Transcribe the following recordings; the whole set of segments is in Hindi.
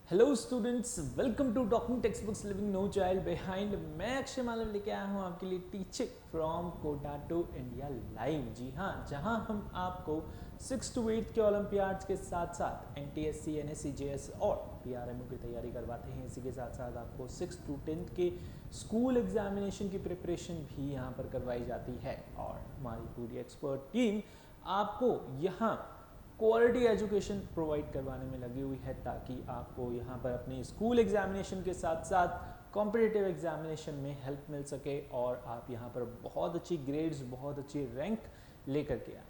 Hello students, welcome to talking text books living no child behind. मैं अक्षय मालव लेके आया हूँ आपके लिए teaching from Kota to India live. जी हाँ, जहाँ हम आपको 6 to 8 के ओलंपियाड्स के साथ साथ NTSC, NSC, JS और PRMO की तैयारी करवाते हैं। इसी के साथ साथ आपको 6 to 10 के स्कूल एग्जामिनेशन की प्रिपरेशन भी यहाँ पर करवाई जाती है। और हमारी पूरी एक्सपर्ट टीम आपको यहाँ क्वालिटी एजुकेशन प्रोवाइड करवाने में लगी हुई है, ताकि आपको यहाँ पर अपने स्कूल एग्जामिनेशन के साथ साथ कॉम्पिटिटिव एग्जामिनेशन में हेल्प मिल सके और आप यहाँ पर बहुत अच्छी ग्रेड्स, बहुत अच्छी रैंक लेकर के आए।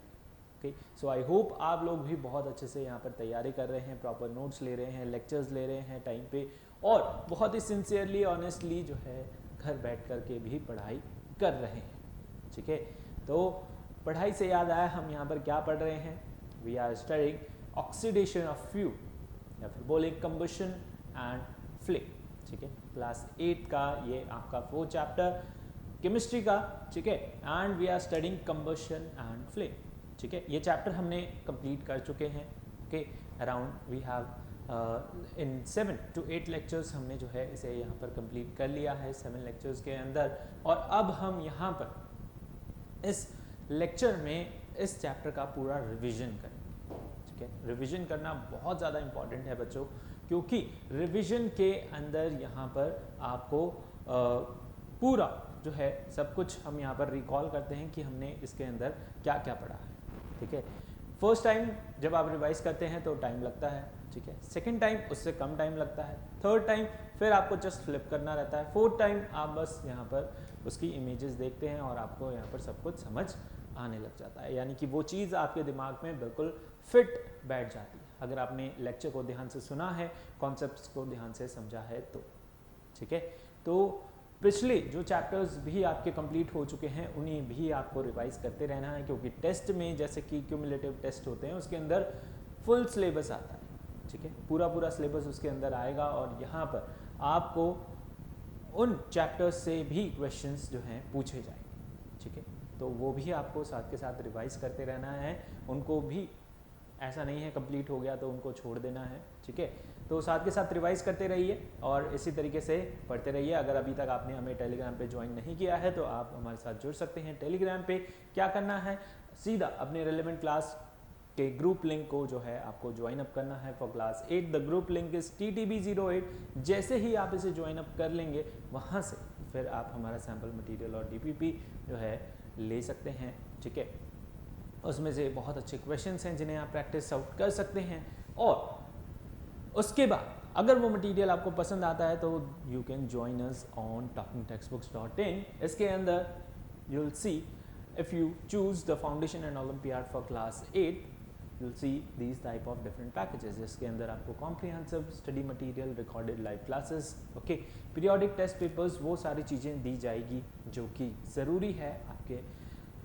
ओके, सो आई होप आप लोग भी बहुत अच्छे से यहाँ पर तैयारी कर रहे हैं, प्रॉपर नोट्स ले रहे हैं, लेक्चर्स ले रहे हैं टाइम पे और बहुत ही सिंसियरली, ऑनेस्टली जो है घर बैठ कर के भी पढ़ाई कर रहे हैं। ठीक है, तो पढ़ाई से याद आया, हम यहाँ पर क्या पढ़ रहे हैं? We are studying oxidation of fuel या फिर बोले combustion and flame। ठीक है, क्लास 8 का ये आपका 4th चैप्टर केमिस्ट्री का। ठीक है, and we are studying combustion and flame। ठीक है, ये चैप्टर हमने कंप्लीट कर चुके हैं। Okay, around we have in 7 to 8 lectures हमने जो है इसे यहाँ पर कंप्लीट कर लिया है 7 लेक्चर्स के अंदर। और अब हम यहाँ पर इस लेक्चर में इस चैप्टर का पूरा रिवीजन करेंगे। ठीक है, रिवीजन करना बहुत ज़्यादा इंपॉर्टेंट है बच्चों, क्योंकि रिवीजन के अंदर यहाँ पर आपको पूरा जो है सब कुछ हम यहाँ पर रिकॉल करते हैं कि हमने इसके अंदर क्या क्या पढ़ा है। ठीक है, फर्स्ट टाइम जब आप रिवाइज करते हैं तो टाइम लगता है। ठीक है, सेकेंड टाइम उससे कम टाइम लगता है, थर्ड टाइम फिर आपको जस्ट फ्लिप करना रहता है, फोर्थ टाइम आप बस यहाँ पर उसकी इमेजेस देखते हैं और आपको यहाँ पर सब कुछ समझ आने लग जाता है, यानी कि वो चीज़ आपके दिमाग में बिल्कुल फिट बैठ जाती है अगर आपने लेक्चर को ध्यान से सुना है, कॉन्सेप्ट्स को ध्यान से समझा है तो। ठीक है, तो पिछले जो चैप्टर्स भी आपके कंप्लीट हो चुके हैं उन्हें भी आपको रिवाइज करते रहना है, क्योंकि टेस्ट में जैसे कि क्यूमुलेटिव टेस्ट होते हैं उसके अंदर फुल सिलेबस आता है। ठीक है, पूरा सिलेबस उसके अंदर आएगा और यहाँ पर आपको उन चैप्टर्स से भी क्वेश्चंस जो हैं पूछे जाएंगे। ठीक है, तो वो भी आपको साथ के साथ रिवाइज करते रहना है, उनको भी ऐसा नहीं है कंप्लीट हो गया तो उनको छोड़ देना है। ठीक है, तो साथ के साथ रिवाइज करते रहिए और इसी तरीके से पढ़ते रहिए। अगर अभी तक आपने हमें टेलीग्राम पे ज्वाइन नहीं किया है तो आप हमारे साथ जुड़ सकते हैं। टेलीग्राम पे क्या करना है, सीधा अपने रेलेवेंट क्लास के ग्रुप लिंक को जो है आपको ज्वाइन अप करना है for class 8। The group link is TTB08। जैसे ही आप इसे ज्वाइन अप कर लेंगे वहाँ से फिर आप हमारा सैम्पल मटेरियल और DPP जो है ले सकते हैं। ठीक है, उसमें से बहुत अच्छे क्वेश्चंस हैं जिन्हें आप प्रैक्टिस आउट कर सकते हैं और उसके बाद अगर वो मटेरियल आपको पसंद आता है तो you can join us on talkingtextbooks.in। इसके अंदर you will see, if you choose the foundation and olympiad for class 8, you'll see these type of different packages, जिसके अंदर आपको comprehensive study material, recorded live classes, okay, periodic test papers, वो सारी चीज़ें दी जाएगी जो कि ज़रूरी है आपके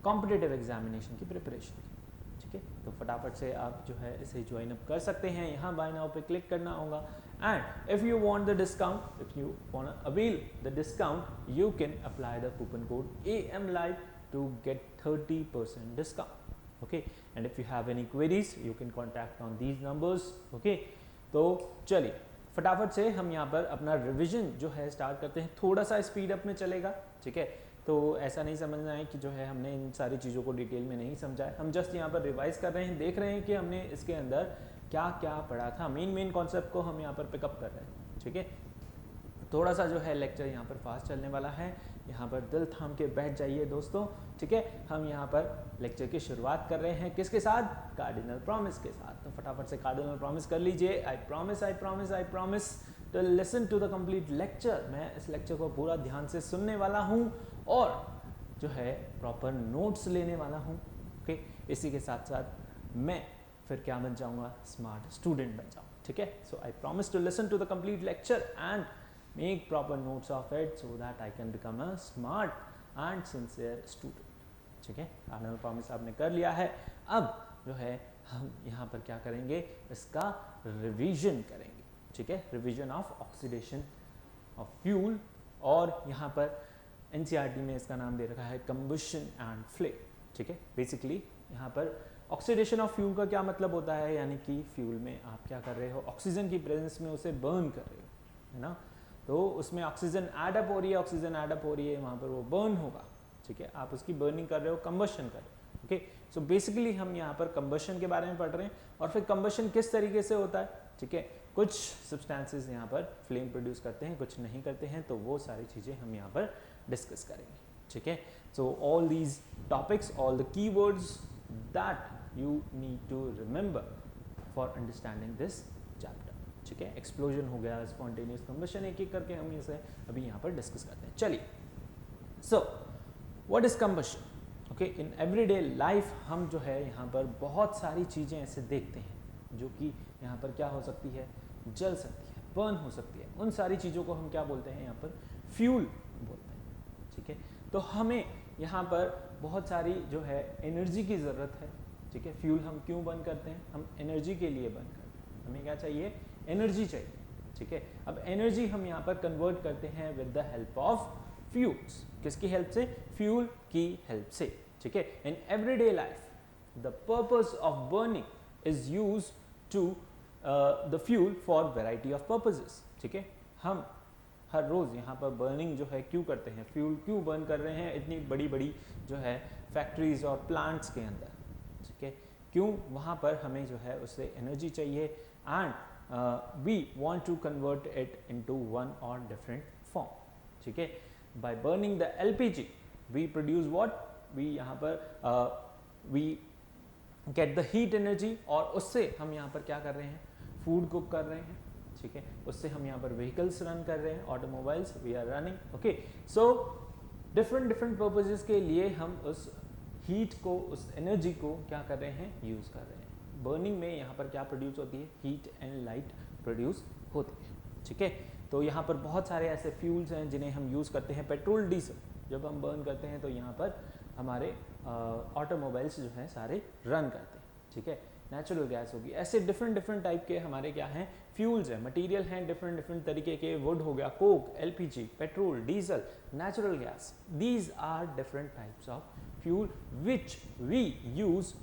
competitive examination की प्रिपरेशन की। ठीक है, तो फटाफट से आप जो है इसे ज्वाइन अप कर सकते हैं। यहाँ बाय नाउ पे क्लिक करना होगा and if you want the discount, if you want avail the discount, you can apply the coupon code AM Live to get 30% discount। okay, and if you have any queries you can contact on these numbers। okay, तो चलिए फटाफट से हम यहाँ पर अपना रिवीजन जो है स्टार्ट करते हैं। थोड़ा सा स्पीड अप में चलेगा। ठीक है, तो ऐसा नहीं समझना है कि जो है हमने इन सारी चीज़ों को डिटेल में नहीं समझा है, हम जस्ट यहाँ पर रिवाइज कर रहे हैं, देख रहे हैं कि हमने इसके अंदर क्या क्या पढ़ा था, मेन कॉन्सेप्ट को हम यहाँ पर पिकअप कर रहे हैं। ठीक है, थोड़ा सा जो है लेक्चर यहाँ पर फास्ट चलने वाला है, यहाँ पर दिल थाम के बैठ जाइए दोस्तों। ठीक है, हम यहाँ पर लेक्चर की शुरुआत कर रहे हैं किसके साथ? कार्डिनल प्रॉमिस के साथ। तो फटाफट से कार्डिनल प्रॉमिस कर लीजिए। I promise to listen to the complete lecture. मैं इस लेक्चर को पूरा ध्यान से सुनने वाला हूँ और जो है प्रॉपर नोट्स लेने वाला हूँ। ओके, इसी के साथ साथ मैं फिर क्या बन जाऊँगा? स्मार्ट स्टूडेंट बन जाऊँगा। ठीक है, so I promise to listen to the complete lecture and make proper notes of it so that I can become a smart and sincere student। ठीक है, कार्डिनल प्रॉमिस आपने कर लिया है। अब जो है हम यहाँ पर क्या करेंगे? इसका रिवीजन करेंगे। ठीक है, revision of oxidation of fuel, और यहाँ पर NCERT में इसका नाम दे रखा है कम्बशन एंड फ्लेम। ठीक है, बेसिकली यहाँ पर ऑक्सीडेशन ऑफ फ्यूल का क्या मतलब होता है, यानी कि फ्यूल में आप क्या कर रहे हो, ऑक्सीजन की प्रेजेंस में उसे बर्न कर रहे हो, है ना। तो उसमें ऑक्सीजन एडअप हो रही है, ऑक्सीजन एडअप हो रही है, वहाँ पर वो बर्न होगा, ठीक है, आप उसकी बर्निंग कर रहे हो, कंबशन कर रहे हो, ओके। सो बेसिकली हम यहाँ पर कंबशन के बारे में पढ़ रहे हैं, और फिर कंबशन किस तरीके से होता है, ठीक है। कुछ सब्सटेंसेस यहाँ पर फ्लेम प्रोड्यूस करते हैं, कुछ नहीं करते हैं, तो वो सारी चीज़ें हम यहाँ पर डिस्कस करेंगे, ठीक है। So all these topics, all the keywords that you need to remember for understanding this chapter, ठीक है। एक्सप्लोजन हो गया, स्पॉन्टेनियस कंबशन, एक एक करके हम इसे अभी यहाँ पर डिस्कस करते हैं। चलिए, so what is combustion, okay. In everyday life हम जो है यहाँ पर बहुत सारी चीज़ें ऐसे देखते हैं जो कि यहाँ पर क्या हो सकती है, जल सकती है, बर्न हो सकती है, उन सारी चीज़ों को हम क्या बोलते हैं, यहाँ पर फ्यूल बोलते हैं, ठीक है। तो हमें यहाँ पर बहुत सारी जो है एनर्जी की ज़रूरत है, ठीक है। फ्यूल हम क्यों बर्न करते हैं, हम एनर्जी के लिए बर्न करते हैं, हमें क्या चाहिए, एनर्जी चाहिए, ठीक है। अब एनर्जी हम यहाँ पर कन्वर्ट करते हैं with the help of fuels, किसकी हेल्प से, फ्यूल की हेल्प से, ठीक है। In everyday life the purpose of burning is used to the fuel for variety of purposes, ठीक है। हम हर रोज़ यहाँ पर बर्निंग जो है क्यों करते हैं, फ्यूल क्यों बर्न कर रहे हैं इतनी बड़ी बड़ी जो है फैक्ट्रीज और प्लांट्स के अंदर, ठीक है, क्यों, वहाँ पर हमें जो है उससे एनर्जी चाहिए, and we want to convert it into one और डिफरेंट फॉर्म, ठीक है। By burning the LPG we produce what, we यहाँ पर we get the heat energy, और उससे हम यहाँ पर क्या कर रहे हैं, फूड कुक कर रहे हैं, ठीक है। उससे हम यहाँ पर व्हीकल्स रन कर रहे हैं, automobiles we are running, okay. So different different purposes के लिए हम उस हीट को, उस एनर्जी को क्या कर रहे हैं, यूज़ कर रहे हैं। बर्निंग में यहाँ पर क्या प्रोड्यूस होती है, हीट एंड लाइट प्रोड्यूस होती है, ठीक है। तो यहाँ पर बहुत सारे ऐसे फ्यूल्स हैं जिन्हें हम यूज़ करते हैं, पेट्रोल डीजल जब हम बर्न करते हैं तो यहाँ पर हमारे ऑटोमोबाइल्स जो हैं सारे रन करते हैं, ठीक है। नेचुरल गैस होगी, ऐसे डिफरेंट डिफरेंट टाइप के हमारे क्या हैं, फ्यूल्स हैं, मटेरियल हैं डिफरेंट डिफरेंट तरीके के, वुड हो गया, coke, LPG, petrol, diesel, natural gas, these are different types of fuel which we use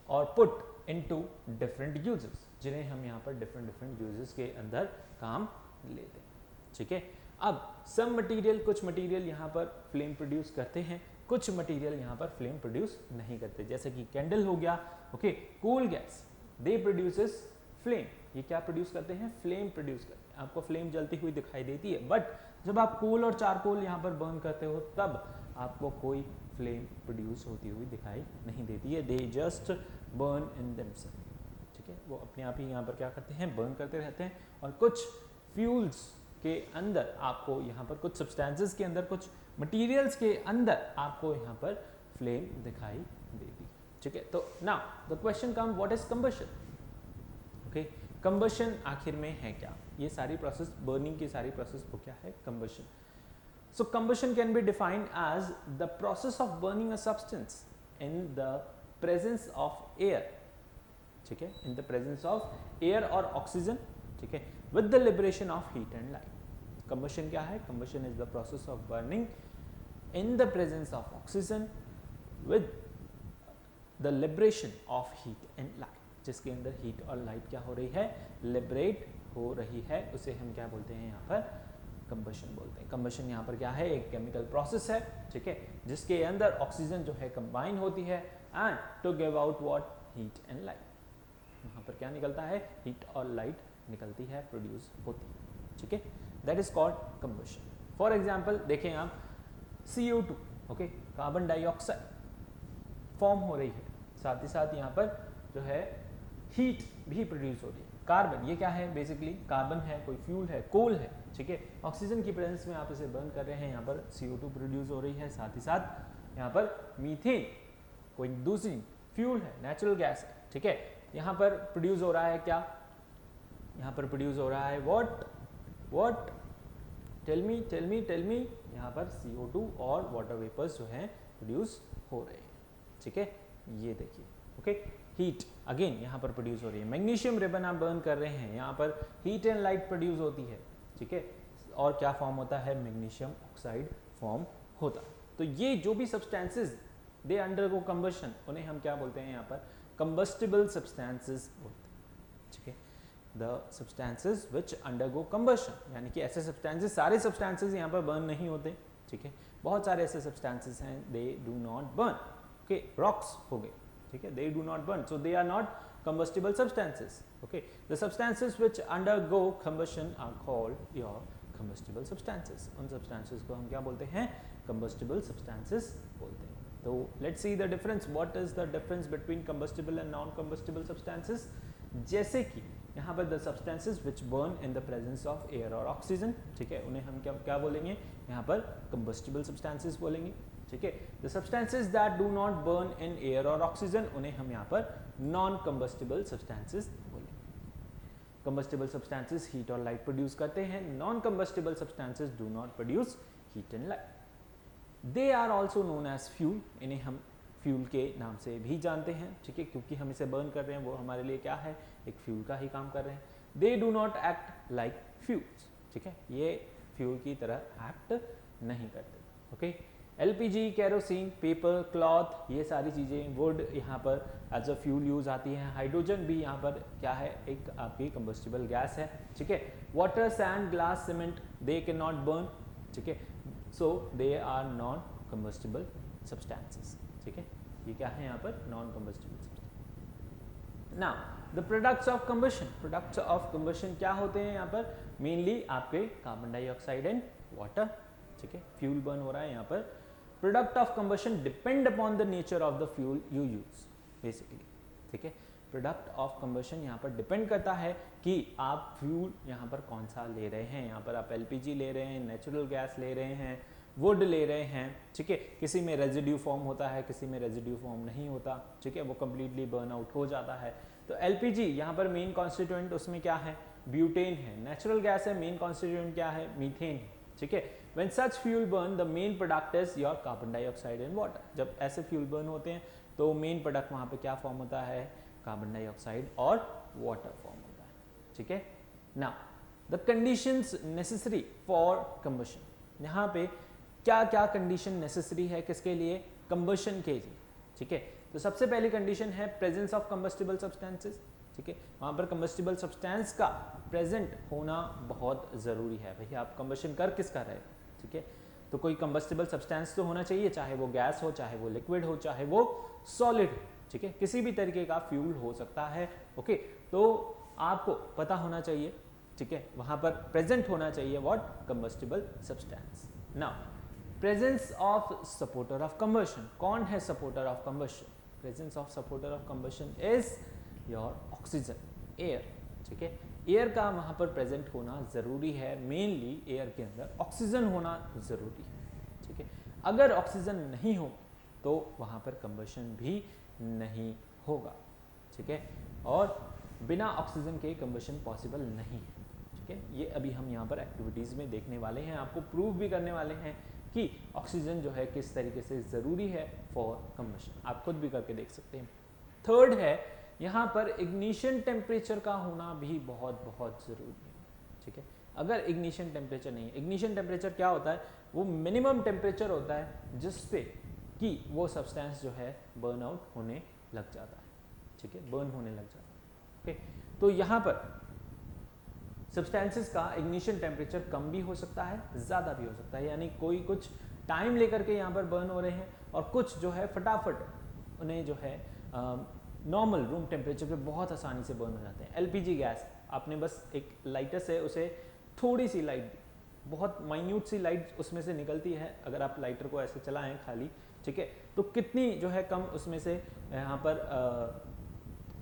और पुट इनटू डिफरेंट यूजेस, जिन्हें हम यहाँ पर डिफरेंट डिफरेंट यूजेस के अंदर काम लेते हैं, ठीक है। अब सम मटेरियल, कुछ मटेरियल यहाँ पर फ्लेम प्रोड्यूस करते हैं, कुछ मटेरियल यहाँ पर फ्लेम प्रोड्यूस नहीं करते, जैसे कि कैंडल हो गया, okay. Coal gas they produces flame, ये क्या प्रोड्यूस करते हैं, फ्लेम प्रोड्यूस करते हैं, आपको फ्लेम जलती हुई दिखाई देती है, बट जब आप कोल और चारकोल यहाँ पर बर्न करते हो तब आपको कोई फ्लेम प्रोड्यूस होती हुई दिखाई नहीं देती है, they just burn in themselves, ठीक है। वो अपने आप ही यहाँ पर क्या करते हैं, बर्न करते रहते हैं, और कुछ फ्यूल्स के अंदर आपको यहाँ पर, कुछ सब्सटेंसेस के अंदर, कुछ मटेरियल्स के अंदर आपको यहाँ पर फ्लेम दिखाई देती, ठीक है। तो now the question come, what is combustion, okay. Combustion आखिर में है क्या, ये सारी प्रोसेस, बर्निंग की सारी प्रोसेस को क्या है, combustion. So combustion can be defined as the process of burning a substance in the presence of air, ठीक है, in the presence of air और ऑक्सीजन, ठीक है, with the liberation of heat and light. Combustion क्या है, combustion is the process of burning in the presence of oxygen with the liberation of heat and light, जिसके अंदर हीट और लाइट क्या हो रही है, लिबरेट हो रही है, उसे हम क्या बोलते हैं यहाँ पर, कंबशन बोलते हैं। कंबशन यहाँ पर क्या है, एक केमिकल प्रोसेस है, ठीक है, जिसके अंदर ऑक्सीजन जो है कंबाइन होती है and to give out what, heat and light, वहाँ पर क्या निकलता है, हीट और लाइट निकलती है, प्रोड्यूस होती है, ठीक है, that is called combustion. For example देखें आप, CO2, okay, carbon dioxide form हो रही है, साथ ही साथ यहाँ पर जो है हीट भी प्रोड्यूस हो रही है। कार्बन ये क्या है, बेसिकली कार्बन है, कोई फ्यूल है, कोल है, ठीक है, ऑक्सीजन की प्रेजेंस में आप इसे बर्न कर रहे हैं, यहाँ पर CO2 प्रोड्यूस हो रही है, साथ ही साथ यहाँ पर मीथेन कोई दूसरी फ्यूल है, नेचुरल गैस है, ठीक है, यहाँ पर प्रोड्यूस हो रहा है क्या, यहाँ पर प्रोड्यूस हो रहा है व्हाट, टेल मी, यहाँ पर CO2 और वाटर वेपर्स जो हैं प्रोड्यूस हो रहे हैं, ठीक है, ये देखिए, ओके। हीट अगेन यहाँ पर प्रोड्यूस हो रही है, मैग्नीशियम रिबन आप बर्न कर रहे हैं, यहाँ पर हीट एंड लाइट प्रोड्यूस होती है, ठीक है, और क्या फॉर्म होता है, मैग्नीशियम ऑक्साइड फॉर्म होता है। तो ये जो भी सब्सटेंसेस दे अंडरगो कंबशन, उन्हें हम क्या बोलते हैं यहाँ पर, कंबस्टिबल सब्सटेंसेस बोलते हैं, ठीक है। The substances which undergo combustion, यानी कि ऐसे सब्सटेंसेस, सारे सब्सटेंसेस यहाँ पर बर्न नहीं होते, ठीक है, बहुत सारे ऐसे सब्सटेंसेस हैं they do not burn, okay, rocks हो गए, ठीक है, they do not burn, so they are not combustible substances, okay. The substances which undergo combustion are called your combustible substances. उन substances को हम क्या बोलते हैं? Combustible substances बोलते हैं. तो let's see the difference. What is the difference between combustible and non-combustible substances? जैसे कि यहाँ पर the substances which burn in the presence of air or oxygen, ठीक है, उन्हें हम क्या बोलेंगे? यहाँ पर combustible substances बोलेंगे, ठीक है. The substances that do not burn in air or oxygen, उन्हें हम यहाँ पर नॉन कंबस्टिबल सब्सटेंसेस बोलेंगे. कंबस्टिबल सब्सटेंसेस हीट और लाइट प्रोड्यूस करते हैं, non combustible substances do not produce heat and light. They are also known as fuel, इन्हें हम फ्यूल के नाम से भी जानते हैं, ठीक है, क्योंकि हम इसे बर्न कर रहे हैं, वो हमारे लिए क्या है, एक फ्यूल का ही काम कर रहे हैं. They do not act like fuels, ठीक है, ये फ्यूल की तरह एक्ट नहीं करते, okay. LPG, kerosene, paper, cloth, ये सारी चीज़ें, वुड यहाँ पर एज अ फ्यूल यूज आती है. हाइड्रोजन भी यहाँ पर क्या है, एक आपकी कंबस्टिबल गैस है, ठीक है. Water, sand, glass, cement, they can not burn, ठीक है, so they are non combustible substances, ठीक है. ये क्या है यहाँ पर, non combustible substance. Now the products of combustion, products of combustion क्या होते हैं यहाँ पर, मेनली आपके कार्बन डाइऑक्साइड एंड वाटर, ठीक है. फ्यूल बर्न हो रहा है यहाँ पर. Product of combustion depend upon the nature of the fuel you use, basically, ठीक है. प्रोडक्ट ऑफ कंबशन यहाँ पर डिपेंड करता है कि आप फ्यूल यहाँ पर कौन सा ले रहे हैं. यहाँ पर आप LPG ले रहे हैं, नेचुरल गैस ले रहे हैं, वुड ले रहे हैं, ठीक है. किसी में रेजिड्यू फॉर्म होता है, किसी में रेजिड्यू फॉर्म नहीं होता, ठीक है, वो कंप्लीटली बर्न आउट हो जाता है. तो LPG यहाँ पर मेन कॉन्स्टिट्यूएंट उसमें क्या है, ब्यूटेन है. नेचुरल गैस है, मेन कॉन्स्टिट्यूएंट क्या है, मीथेन है, ठीक है. When such fuel burn, the main product is your carbon dioxide and water. जब ऐसे फ्यूल बर्न होते हैं तो मेन प्रोडक्ट वहाँ पे क्या फॉर्म होता है, कार्बन डाइऑक्साइड और वाटर फॉर्म होता है, ठीक है. Now the conditions necessary for combustion, यहाँ पे क्या क्या कंडीशन नेसेसरी है, किसके लिए, कंबशन के लिए, ठीक है. तो सबसे पहली कंडीशन है प्रेजेंस ऑफ कंबस्टिबल सब्सटेंसेस, ठीक है. वहाँ पर कंबस्टिबल सब्सटेंस का प्रेजेंट होना बहुत ज़रूरी है. भैया आप कंबशन कर किसका रहे, ठीक है, तो कोई कंबस्टिबल सब्सटेंस तो होना चाहिए, चाहे वो गैस हो, चाहे वो लिक्विड हो, चाहे वो सॉलिड हो, ठीक है, किसी भी तरीके का फ्यूल हो सकता है, ओके. तो आपको पता होना चाहिए, ठीक है, वहाँ पर प्रेजेंट होना चाहिए what, combustible substance. Now presence of supporter of combustion, कौन है supporter of combustion, presence of supporter of combustion is your oxygen, air, ठीक है. एयर का वहाँ पर प्रेजेंट होना ज़रूरी है, मेनली एयर के अंदर ऑक्सीजन होना ज़रूरी है, ठीक है. अगर ऑक्सीजन नहीं हो तो वहाँ पर कंबशन भी नहीं होगा, ठीक है, और बिना ऑक्सीजन के कंबशन पॉसिबल नहीं है, ठीक है. ये अभी हम यहाँ पर एक्टिविटीज़ में देखने वाले हैं, आपको प्रूव भी करने वाले हैं कि ऑक्सीजन जो है किस तरीके से ज़रूरी है फॉर कंबशन. आप खुद भी करके देख सकते हैं. थर्ड है यहाँ पर इग्निशन टेम्परेचर का होना भी बहुत बहुत ज़रूरी है, ठीक है. अगर इग्निशन टेम्परेचर नहीं है, इग्निशन टेम्परेचर क्या होता है, वो मिनिमम टेम्परेचर होता है जिस पे कि वो सब्सटेंस जो है बर्न आउट होने लग जाता है, ठीक है, बर्न होने लग जाता है, ओके. तो यहाँ पर सब्सटेंसेस का इग्निशन टेम्परेचर कम भी हो सकता है, ज़्यादा भी हो सकता है, यानी कोई कुछ टाइम लेकर के यहाँ पर बर्न हो रहे हैं और कुछ जो है फटाफट उन्हें जो है नॉर्मल रूम टेम्परेचर पे बहुत आसानी से बर्न हो जाते हैं. LPG गैस, आपने बस एक लाइटर से उसे थोड़ी सी लाइट दी, बहुत माइन्यूट सी लाइट उसमें से निकलती है, अगर आप लाइटर को ऐसे चलाएं खाली, ठीक है, तो कितनी जो है कम उसमें से यहाँ पर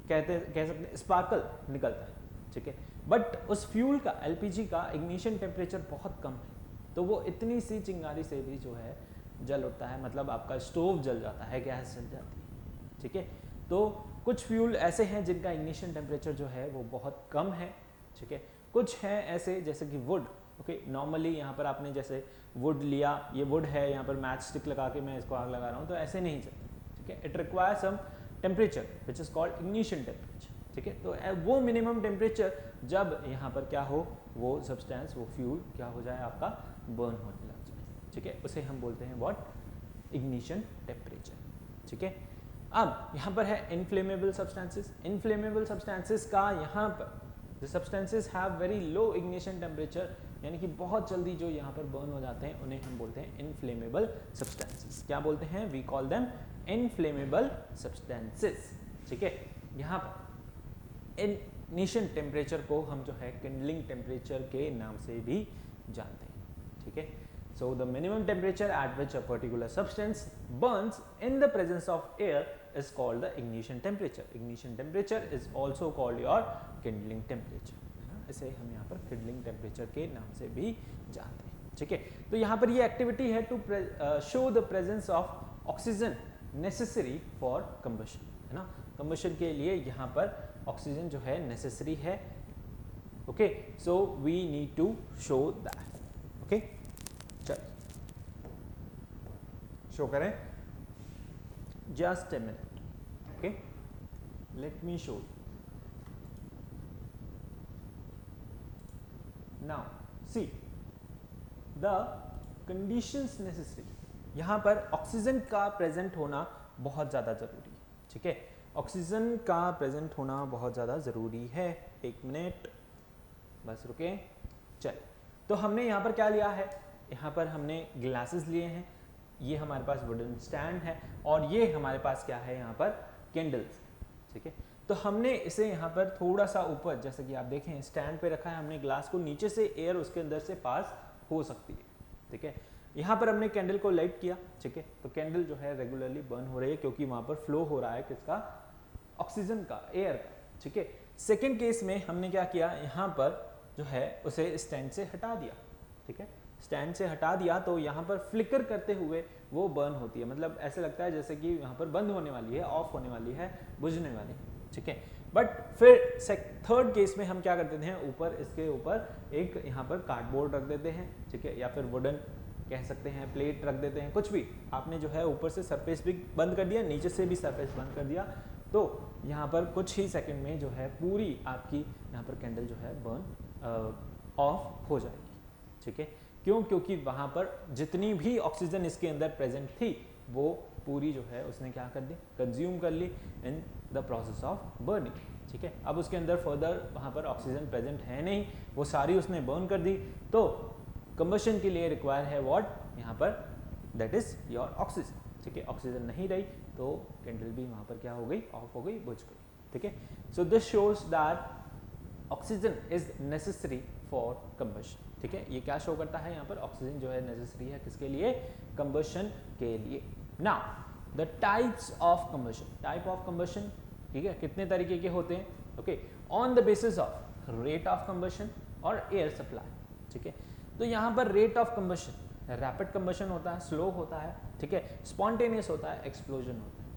कह सकते हैं स्पार्कल निकलता है, ठीक है. बट उस फ्यूल का, LPG का इग्निशन टेम्परेचर बहुत कम है, तो वो इतनी सी चिंगारी से भी जो है जल उठता है, मतलब आपका स्टोव जल जाता है, गैस जल जाती है, ठीक है. तो कुछ फ्यूल ऐसे हैं जिनका इग्निशन टेम्परेचर जो है वो बहुत कम है, ठीक है. कुछ हैं ऐसे जैसे कि वुड, ओके. नॉर्मली यहाँ पर आपने जैसे वुड लिया, ये वुड है, यहाँ पर मैच स्टिक लगा के मैं इसको आग लगा रहा हूँ, तो ऐसे नहीं चलता, ठीक है. It require some temperature which is called ignition temperature, ठीक है. तो वो मिनिमम टेम्परेचर जब यहाँ पर क्या हो, वो सब्सटेंस, वो फ्यूल क्या हो जाए, आपका बर्न होने लग जाए, ठीक है, उसे हम बोलते हैं व्हाट, इग्निशन टेम्परेचर, ठीक है. अब यहाँ पर है इनफ्लेमेबल सब्सटेंसेस। इनफ्लेमेबल सब्सटेंसेस का यहाँ पर the substances have very low ignition temperature, यानी कि बहुत जल्दी जो यहाँ पर बर्न हो जाते हैं उन्हें हम बोलते हैं इनफ्लेमेबल सब्सटेंसेस। क्या बोलते हैं? We call them inflammable substances. ठीक है, यहाँ पर इग्निशन टेम्परेचर को हम जो है किंडलिंग टेम्परेचर के नाम से भी जानते हैं। ठीक है, so the minimum temperature at which a particular substance burns in the presence of air is called the ignition temperature. Ignition temperature is also called your kindling temperature. इसे हम यहाँ पर kindling temperature के नाम से भी जानते हैं। ठीक है, तो यहाँ पर ये एक्टिविटी है to show the presence of oxygen necessary for combustion, है ना। कंबशन के लिए यहाँ पर ऑक्सीजन जो है नेसेसरी है। Okay, so we need to show that. Okay, चलिए शो करें, just a minute. Okay, let me show. Now see the conditions necessary. यहां पर ऑक्सीजन का प्रेजेंट होना बहुत ज़्यादा ज़रूरी है। ठीक है, ऑक्सीजन का प्रेजेंट होना बहुत ज़्यादा ज़रूरी है। एक मिनट बस रुके। चलिए, तो हमने यहाँ पर क्या लिया है? यहाँ पर हमने ग्लासेस लिए हैं, ये हमारे पास वुडन स्टैंड है, और ये हमारे पास क्या है? यहाँ पर कैंडल्स। ठीक है, तो हमने इसे यहाँ पर थोड़ा सा ऊपर, जैसे कि आप देखें स्टैंड पे रखा है हमने ग्लास को, नीचे से एयर उसके अंदर से पास हो सकती है। ठीक है, यहाँ पर हमने कैंडल को लाइट किया। ठीक है, तो कैंडल जो है रेगुलरली बर्न हो रही है क्योंकि वहाँ पर फ्लो हो रहा है किसका? ऑक्सीजन का, एयर का। ठीक है, सेकेंड केस में हमने क्या किया? यहाँ पर जो है उसे स्टैंड से हटा दिया। ठीक है, स्टैंड से हटा दिया तो यहाँ पर फ्लिकर करते हुए वो बर्न होती है, मतलब ऐसे लगता है जैसे कि यहाँ पर बंद होने वाली है, ऑफ होने वाली है, बुझने वाली है। ठीक है, बट फिर थर्ड केस में हम क्या कर देते हैं? ऊपर, इसके ऊपर एक यहाँ पर कार्डबोर्ड रख देते हैं। ठीक है, या फिर वुडन कह सकते हैं, प्लेट रख देते हैं, कुछ भी। आपने जो है ऊपर से सरफेस भी बंद कर दिया, नीचे से भी सरफेस बंद कर दिया, तो यहाँ पर कुछ ही सेकंड में जो है पूरी आपकी यहाँ पर कैंडल जो है बर्न ऑफ हो जाएगी। ठीक है, क्यों? क्योंकि वहाँ पर जितनी भी ऑक्सीजन इसके अंदर प्रेजेंट थी वो पूरी जो है उसने क्या कर दी? कंज्यूम कर ली in the process of burning. ठीक है, अब उसके अंदर फर्दर वहाँ पर ऑक्सीजन प्रेजेंट है नहीं, वो सारी उसने बर्न कर दी। तो कंबशन के लिए रिक्वायर है व्हाट? यहाँ पर दैट इज योर ऑक्सीजन। ठीक है, ऑक्सीजन नहीं रही तो कैंडल भी वहाँ पर क्या हो गई? ऑफ हो गई, बुझ गई। ठीक है, so this shows that oxygen is necessary for combustion. ठीक है, ये क्या शो करता है? यहाँ पर ऑक्सीजन जो है नेसेसरी है किसके लिए? कंबशन के लिए। Now the types of combustion. Type of combustion, ठीक है, कितने तरीके के होते हैं? Okay, on the basis of rate of combustion और एयर सप्लाई। ठीक है, तो यहाँ पर rate of combustion, rapid combustion होता है, स्लो होता है। ठीक है, स्पॉन्टेनियस होता है, एक्सप्लोजन होता है।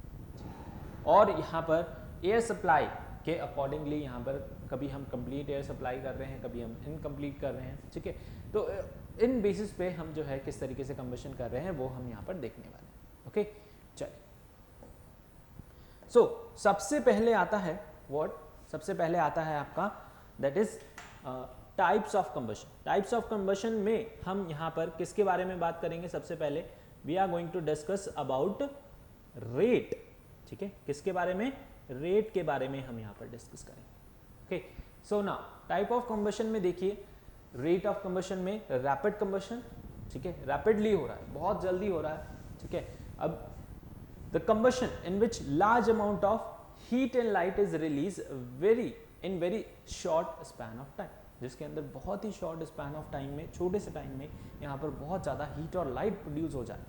और यहाँ पर एयर सप्लाई के अकॉर्डिंगली यहाँ पर कभी हम कंप्लीट एयर सप्लाई कर रहे हैं, कभी हम इनकम्प्लीट कर रहे हैं। ठीक है, तो इन बेसिस पे हम जो है किस तरीके से कंबशन कर रहे हैं वो हम यहाँ पर देखने वाले हैं। ओके, चलिए। सो सबसे पहले आता है व्हाट? सबसे पहले आता है आपका that is types of combustion. Types of combustion में हम यहाँ पर किसके बारे में बात करेंगे? सबसे पहले we are going to discuss about rate. ठीक है, किसके बारे में? रेट के बारे में हम यहाँ पर डिस्कस करेंगे। Okay, so now type of combustion में देखिए, रेट ऑफ कंबशन में रैपिड कंबशन। ठीक है, रैपिडली हो रहा है, बहुत जल्दी हो रहा है। ठीक है, अब the combustion in which large amount of heat and light is release in very short span of time, जिसके अंदर बहुत ही शॉर्ट स्पैन ऑफ टाइम में, छोटे से टाइम में यहाँ पर बहुत ज़्यादा हीट और लाइट प्रोड्यूस हो जाए।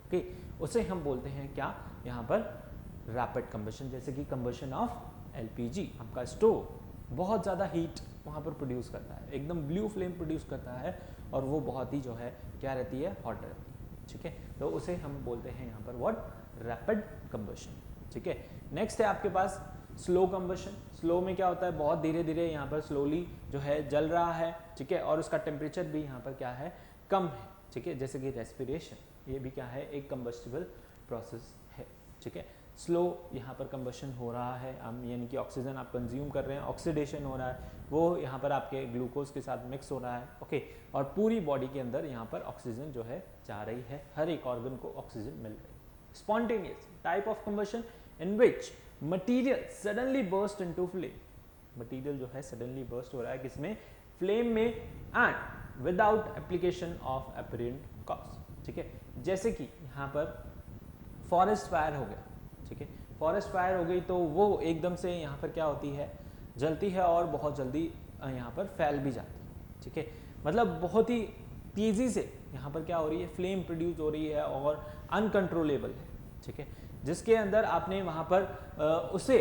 ओके, उसे हम बोलते हैं क्या? यहाँ पर रैपिड कंबशन। जैसे कि कंबशन ऑफ एलपीजी, आपका स्टोव बहुत ज़्यादा हीट वहाँ पर प्रोड्यूस करता है, एकदम ब्लू फ्लेम प्रोड्यूस करता है, और वो बहुत ही जो है क्या रहती है? हॉट रहती है। ठीक है, तो उसे हम बोलते हैं यहाँ पर व्हाट? Rapid combustion. ठीक है, नेक्स्ट है आपके पास स्लो कंबशन। स्लो में क्या होता है? बहुत धीरे धीरे यहाँ पर स्लोली जो है जल रहा है। ठीक है, और उसका टेम्परेचर भी यहाँ पर क्या है? कम है। ठीक है, जैसे कि रेस्पिरेशन, ये भी क्या है? एक कंबस्टिबल प्रोसेस है। ठीक है, स्लो यहाँ पर कंबशन हो रहा है, यानी कि ऑक्सीजन आप कंज्यूम कर रहे हैं, ऑक्सीडेशन हो रहा है, वो यहाँ पर आपके ग्लूकोज के साथ मिक्स हो रहा है। ओके, और पूरी बॉडी के अंदर यहाँ पर ऑक्सीजन जो है जा रही है, हर एक ऑर्गन को ऑक्सीजन मिल रही है। Spontaneous type of combustion in which material suddenly burst into flame. Material जो है सडनली बर्स्ट हो रहा है किसमें, फ्लेम में, and without application of apparent cause. ठीक है, जैसे कि यहाँ पर फॉरेस्ट फायर हो गया, ठीक है, फॉरेस्ट फायर हो गई तो वो एकदम से यहाँ पर क्या होती है, जलती है और बहुत जल्दी यहाँ पर फैल भी जाती है। ठीक है, मतलब बहुत ही तेज़ी से यहाँ पर क्या हो रही है, फ्लेम प्रोड्यूस हो रही है और अनकंट्रोलेबल है। ठीक है, जिसके अंदर आपने वहाँ पर उसे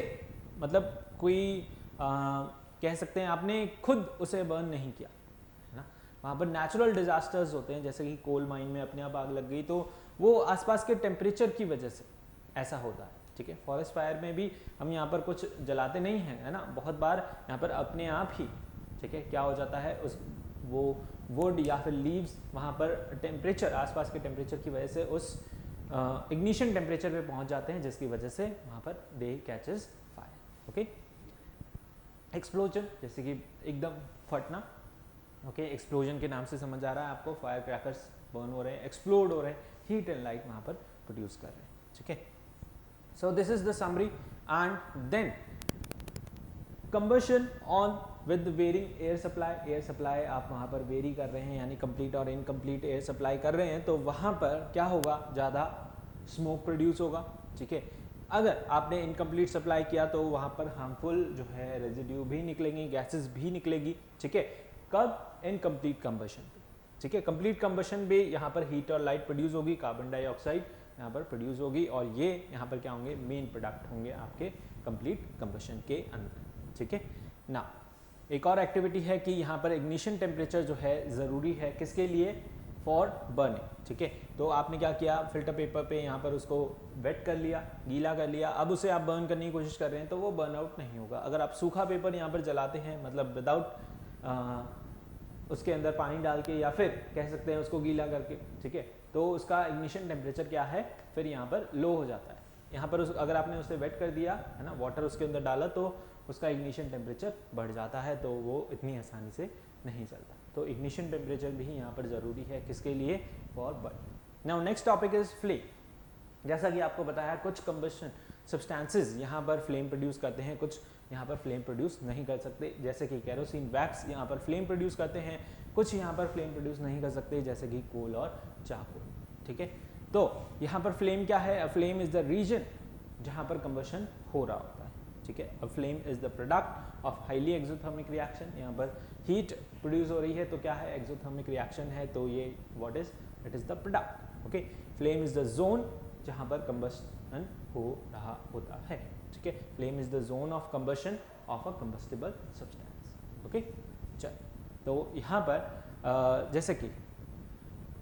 मतलब कोई कह सकते हैं आपने खुद उसे बर्न नहीं किया है ना, वहाँ पर नेचुरल डिजास्टर्स होते हैं, जैसे कि कोल माइन में अपने आप आग लग गई तो वो आसपास के टेम्परेचर की वजह से ऐसा होता है। ठीक है, फॉरेस्ट फायर में भी हम यहाँ पर कुछ जलाते नहीं हैं, है ना, बहुत बार यहाँ पर अपने आप ही, ठीक है, क्या हो जाता है, उस वो वुड या फिर लीव्स वहाँ पर टेम्परेचर, आसपास के टेम्परेचर की वजह से उस इग्निशन टेम्परेचर पे पहुँच जाते हैं, जिसकी वजह से वहाँ पर दे कैचेस फायर। ओके, एक्सप्लोजन, जैसे कि एकदम फटना, ओके, एक्सप्लोजन के नाम से समझ आ रहा है आपको, फायर क्रैकर्स बर्न हो रहे हैं, एक्सप्लोड हो रहे हैं, हीट एंड लाइट वहाँ पर प्रोड्यूस कर रहे हैं। ठीक है, so this is the summary and then combustion on with varying air supply. Air supply आप वहाँ पर वेरी कर रहे हैं, यानी कंप्लीट और इनकम्प्लीट एयर सप्लाई कर रहे हैं, तो वहाँ पर क्या होगा, ज़्यादा स्मोक प्रोड्यूस होगा। ठीक है, अगर आपने इनकम्प्लीट सप्लाई किया तो वहाँ पर हार्मफुल जो है रेजिड्यू भी निकलेंगी, गैसेस भी निकलेगी। ठीक है, कब, इनकम्प्लीट कंबशन पे। ठीक है, कंप्लीट कंबशन में यहाँ पर हीट और लाइट प्रोड्यूस होगी, कार्बन डाइऑक्साइड यहाँ पर प्रोड्यूस होगी, और ये यहाँ पर क्या होंगे, मेन प्रोडक्ट होंगे आपके कंप्लीट कंबशन के अंदर। ठीक है ना, एक और एक्टिविटी है कि यहाँ पर इग्निशन टेम्परेचर जो है ज़रूरी है, किसके लिए, फॉर बर्निंग। ठीक है, तो आपने क्या किया, फिल्टर पेपर पे यहाँ पर उसको वेट कर लिया, गीला कर लिया, अब उसे आप बर्न करने की कोशिश कर रहे हैं तो वो बर्न आउट नहीं होगा। अगर आप सूखा पेपर यहाँ पर जलाते हैं, मतलब विदाउट उसके अंदर पानी डाल के या फिर कह सकते हैं उसको गीला करके, ठीक है, तो उसका इग्निशन टेम्परेचर क्या है, फिर यहाँ पर लो हो जाता है। यहाँ पर अगर आपने उसे वेट कर दिया है ना, वाटर उसके अंदर डाला, तो उसका इग्निशन टेम्परेचर बढ़ जाता है, तो वो इतनी आसानी से नहीं चलता। तो इग्निशन टेम्परेचर भी यहाँ पर ज़रूरी है, किसके लिए, for burning. Now next topic is flame. जैसा कि आपको बताया, कुछ कंबशन सब्सटेंसेस यहाँ पर फ्लेम प्रोड्यूस करते हैं, कुछ यहाँ पर फ्लेम प्रोड्यूस नहीं कर सकते, जैसे कि केरोसिन वैक्स यहाँ पर फ्लेम प्रोड्यूस करते हैं, कुछ यहाँ पर फ्लेम प्रोड्यूस नहीं कर सकते, जैसे कि कोल और चारकोल। ठीक है, तो यहाँ पर फ्लेम क्या है, a flame is the region जहाँ पर कंबशन हो रहा होता है। ठीक है, a flame is the product of highly exothermic reaction. यहाँ पर हीट प्रोड्यूस हो रही है, तो क्या है, एक्सोथर्मिक रिएक्शन है, तो ये what is, it is the product. Okay, flame is the zone जहाँ पर कंबशन हो रहा होता है। ठीक है, flame is the zone of combustion of a combustible substance. Okay, चल, तो यहाँ पर जैसे कि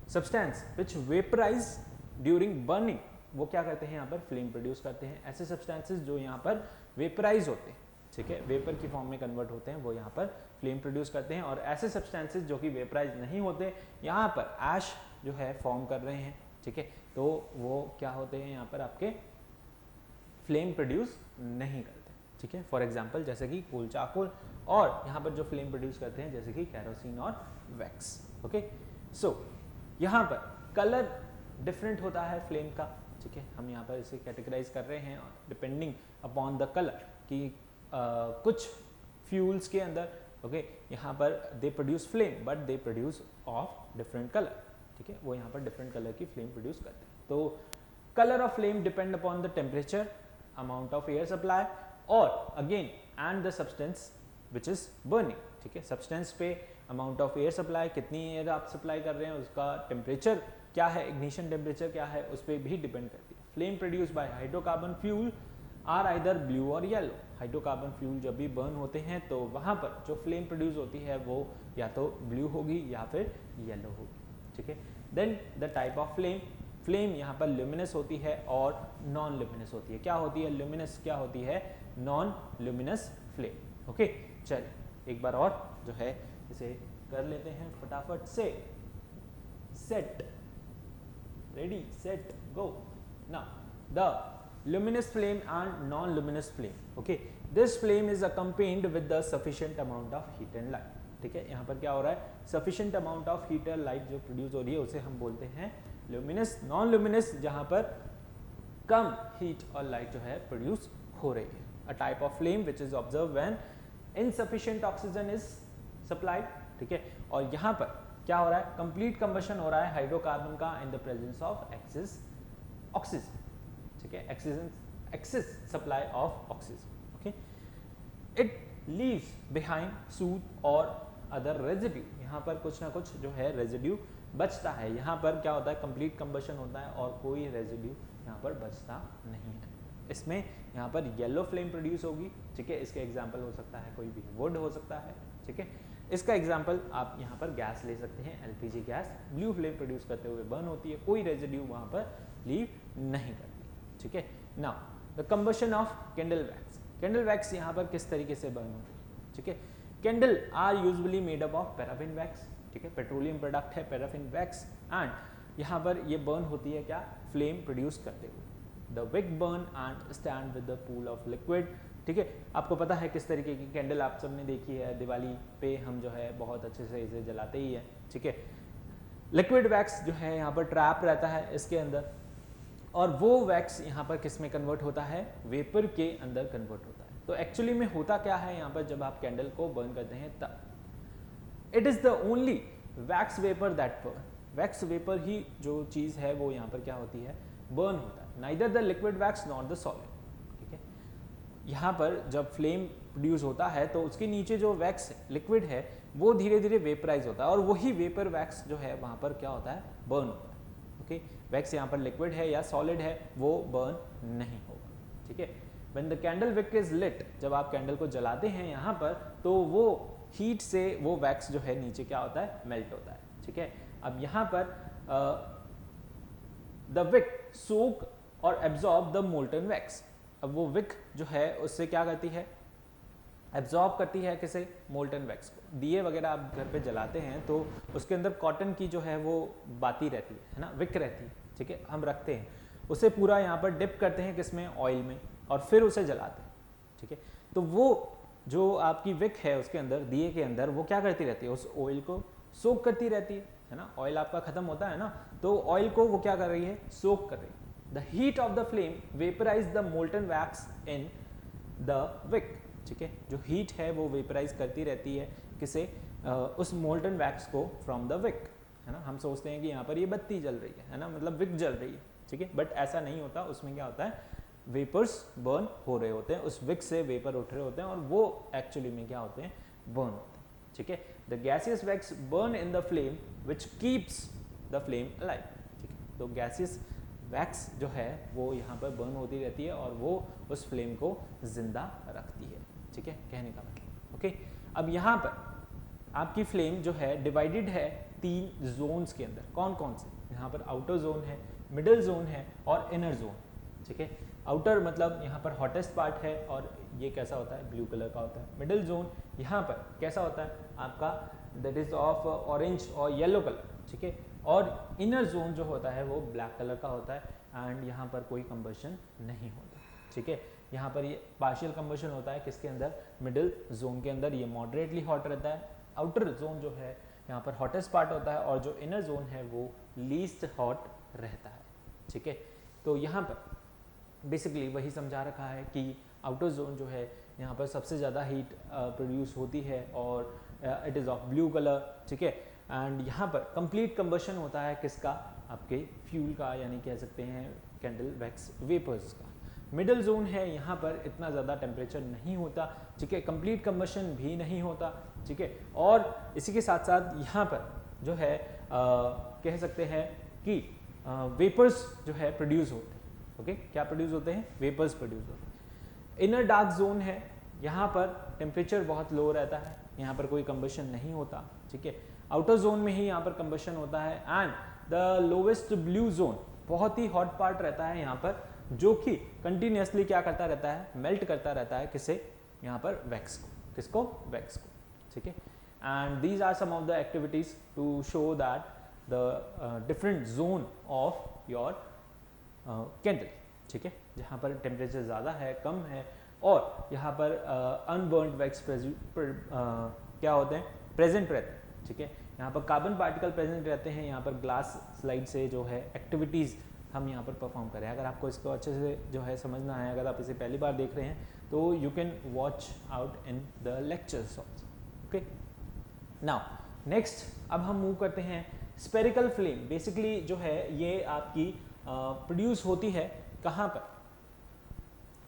substance which vaporise during burning, वो क्या करते हैं, यहाँ पर फ्लेम प्रोड्यूस करते हैं। ऐसे सब्सटेंसेस जो यहाँ पर वेपराइज होते हैं, ठीक है, वेपर की फॉर्म में कन्वर्ट होते हैं, वो यहाँ पर फ्लेम प्रोड्यूस करते हैं। और ऐसे सब्सटेंसेस जो कि वेपराइज नहीं होते, यहाँ पर ऐश जो है फॉर्म कर रहे हैं। ठीक है, तो वो क्या होते हैं, यहाँ पर आपके फ्लेम प्रोड्यूस नहीं करते। ठीक है, फॉर एग्जाम्पल जैसे कि कोल चारकोल, और यहाँ पर जो फ्लेम प्रोड्यूस करते हैं जैसे कि केरोसिन और वैक्स। ओके, सो यहाँ पर कलर डिफरेंट होता है फ्लेम का। ठीक है, हम यहाँ पर इसे कैटेगराइज कर रहे हैं डिपेंडिंग अपॉन द कलर, कि कुछ फ्यूल्स के अंदर, ओके, यहाँ पर they produce flame but they produce of different colour. ठीक है, वो यहाँ पर डिफरेंट कलर की फ्लेम प्रोड्यूस करते हैं। तो colour of flame depend upon the temperature, amount of air supply, और again and the substance which is burning. ठीक है, सब्सटेंस पे अमाउंट ऑफ एयर सप्लाई, कितनी एयर आप सप्लाई कर रहे हैं, उसका टेम्परेचर क्या है, इग्निशन टेम्परेचर क्या है, उस पर भी डिपेंड करती है। Flame produce by hydrocarbon fuel are either blue और येलो। हाइड्रोकार्बन फ्यूल जब भी बर्न होते हैं तो वहाँ पर जो फ्लेम प्रोड्यूस होती है वो या तो ब्लू होगी या फिर येलो होगी। ठीक है, then the type of flame, flame यहाँ पर ल्यूमिनस होती है और नॉन ल्यूमिनस होती है। क्या होती है ल्यूमिनस, क्या होती है नॉन ल्यूमिनस फ्लेम। ओके, चलिए एक बार और जो है इसे कर लेते हैं फटाफट से। Set, ready, set, go. Now the luminous flame and non-luminous flame. Okay, this flame is accompanied with the sufficient amount of heat and light. ठीक है, यहाँ पर क्या हो रहा है, sufficient amount of heat and light जो प्रोड्यूस हो रही है उसे हम बोलते हैं luminous। non-luminous जहाँ पर कम हीट और लाइट जो है प्रोड्यूस हो रही है। A type of flame which is observe when insufficient oxygen is supplied, ठीक है। और यहाँ पर क्या हो रहा है, कंप्लीट कंबशन हो रहा है हाइड्रोकार्बन का in the presence of excess oxygen, ठीक है, excess supply of oxygen, okay. It leaves behind soot और अदर रेजिड्यू, यहाँ पर कुछ ना कुछ जो है रेजिड्यू बचता है। यहाँ पर क्या होता है, कंप्लीट कंबशन होता है और कोई रेजिड्यू यहाँ पर बचता नहीं है। इसमें यहाँ पर येलो फ्लेम प्रोड्यूस होगी, ठीक है। इसके एग्जाम्पल हो सकता है कोई भी वुड हो सकता है, ठीक है। इसका एग्जाम्पल आप यहाँ पर गैस ले सकते हैं, LPG gas blue flame produce करते हुए बर्न होती है, कोई रेजिड्यू वहाँ पर लीव नहीं करती, ठीक है। Now the combustion of candle wax, candle wax यहाँ पर किस तरीके से बर्न होती है, ठीक है। Candle are usually made up of paraffin wax, ठीक है, पेट्रोलियम प्रोडक्ट है पैराफिन वैक्स, एंड यहाँ पर ये बर्न होती है क्या, फ्लेम प्रोड्यूस करते हुए। The wick burn and stand with the pool of liquid, ठीक है। आपको पता है किस तरीके की कैंडल आप सबने देखी है, दिवाली पे हम जो है बहुत अच्छे से इसे जलाते ही है, ठीक है। लिक्विड वैक्स जो है यहाँ पर ट्रैप रहता है इसके अंदर, और वो वैक्स यहाँ पर किस में कन्वर्ट होता है, वेपर के अंदर कन्वर्ट होता है। तो एक्चुअली में होता क्या है यहाँ पर, जब आप कैंडल को बर्न करते हैं तब it is the only wax vapour that burn, wax vapour ही जो चीज है वो यहाँ पर क्या होती है, बर्न होता है, neither the liquid wax not the solid, ठीक है। यहाँ पर जब फ्लेम प्रोड्यूस होता है तो उसके नीचे जो वैक्स लिक्विड है वो धीरे धीरे वेपराइज होता है, और वही वेपर वैक्स जो है वहाँ पर क्या होता है, बर्न होता है, ओके। वैक्स यहाँ पर लिक्विड है या सॉलिड है वो बर्न नहीं होगा, ठीक है। When the candle wick is lit, जब आप कैंडल को जलाते हैं यहाँ पर तो वो हीट से वो वैक्स जो है नीचे क्या होता है, मेल्ट होता है, ठीक है। अब यहाँ पर द विक सोक और एब्जॉर्ब द मोल्टन वैक्स, अब वो विक जो है उससे क्या करती है, एब्जॉर्ब करती है किसे, मोल्टन वैक्स को। दिए वगैरह आप घर पे जलाते हैं तो उसके अंदर कॉटन की जो है वो बाती रहती है ना, विक रहती है, ठीक है, हम रखते हैं उसे पूरा यहाँ पर डिप करते हैं किसमें, ऑयल में, और फिर उसे जलाते हैं, ठीक है। तो वो जो आपकी विक है उसके अंदर, दिए के अंदर, वो क्या करती रहती है, उस ऑयल को सोक करती रहती है ना। ऑयल आपका खत्म होता है ना, तो ऑयल को वो क्या कर रही है, सोक कर रही है। The heat of the flame vaporise the molten wax in the wick, ठीक है। जो हीट है वो वेपराइज करती रहती है किसे, उस मोल्टन वैक्स को फ्रॉम द विक, है ना। हम सोचते हैं कि यहाँ पर ये बत्ती जल रही है ना, मतलब विक जल रही है, ठीक है, बट ऐसा नहीं होता। उसमें क्या होता है, वेपर्स बर्न हो रहे होते हैं, उस विक से वेपर उठ रहे होते हैं और वो एक्चुअली में क्या होते हैं, बर्न होते हैं, ठीक है। The gaseous wax burn in the flame which keeps the flame alive, ठीक है। तो गैसियस वैक्स जो है वो यहाँ पर बर्न होती रहती है और वो उस फ्लेम को जिंदा रखती है, ठीक है, कहने का मतलब, ओके। अब यहाँ पर आपकी फ्लेम जो है डिवाइडेड है 3 जोन्स के अंदर, कौन कौन से, यहाँ पर आउटर जोन है, मिडिल जोन है और इनर जोन, ठीक है। आउटर मतलब यहाँ पर हॉटेस्ट पार्ट है और ये कैसा होता है, ब्लू कलर का होता है। मिडिल जोन यहाँ पर कैसा होता है आपका, दैट इज ऑफ ऑरेंज और येलो कलर, ठीक है। और इनर जोन जो होता है वो ब्लैक कलर का होता है एंड यहाँ पर कोई कंबशन नहीं होता, ठीक है। यहाँ पर ये पार्शियल कंबशन होता है किसके अंदर, मिडिल जोन के अंदर, ये मॉडरेटली हॉट रहता है। आउटर जोन जो है यहाँ पर हॉटेस्ट पार्ट होता है और जो इनर जोन है वो लीस्ट हॉट रहता है, ठीक है। तो यहाँ पर बेसिकली वही समझा रखा है कि आउटर जोन जो है यहाँ पर सबसे ज़्यादा हीट प्रोड्यूस होती है और it is of blue colour, ठीक है। एंड यहाँ पर कंप्लीट कंबशन होता है किसका, आपके फ्यूल का, यानी कह सकते हैं कैंडल वैक्स वेपर्स का। मिडिल जोन है, यहाँ पर इतना ज़्यादा टेम्परेचर नहीं होता, ठीक है, कंप्लीट कंबशन भी नहीं होता, ठीक है। और इसी के साथ साथ यहाँ पर जो है कह सकते हैं कि वेपर्स जो है प्रोड्यूस होते हैं, ओके। क्या प्रोड्यूस होते हैं, वेपर्स प्रोड्यूस होते हैं। इनर डार्क जोन है, यहाँ पर टेम्परेचर बहुत लो रहता है, यहाँ पर कोई कंबशन नहीं होता, ठीक है। आउटर जोन में ही यहाँ पर कंबशन होता है and the lowest blue zone बहुत ही हॉट पार्ट रहता है यहाँ पर, जो कि कंटिन्यूसली क्या करता रहता है, मेल्ट करता रहता है किसे, यहाँ पर वैक्स को, किसको, वैक्स को, ठीक है। And these are some of the activities to show that the different zone of your candle, ठीक है, जहाँ पर टेम्परेचर ज़्यादा है, कम है, और यहाँ पर अनबर्न्ड वैक्स क्या होते हैं, प्रेजेंट रहते हैं, ठीक है। यहाँ पर कार्बन पार्टिकल प्रेजेंट रहते हैं, यहाँ पर ग्लास स्लाइड से जो है एक्टिविटीज़ हम यहाँ पर परफॉर्म करें। अगर आपको इसको अच्छे से जो है समझना है, अगर आप इसे पहली बार देख रहे हैं तो you can watch out in the lectures also. Okay, now next अब हम मूव करते हैं स्पेरिकल फ्लेम। बेसिकली जो है ये आपकी प्रोड्यूस होती है कहाँ पर,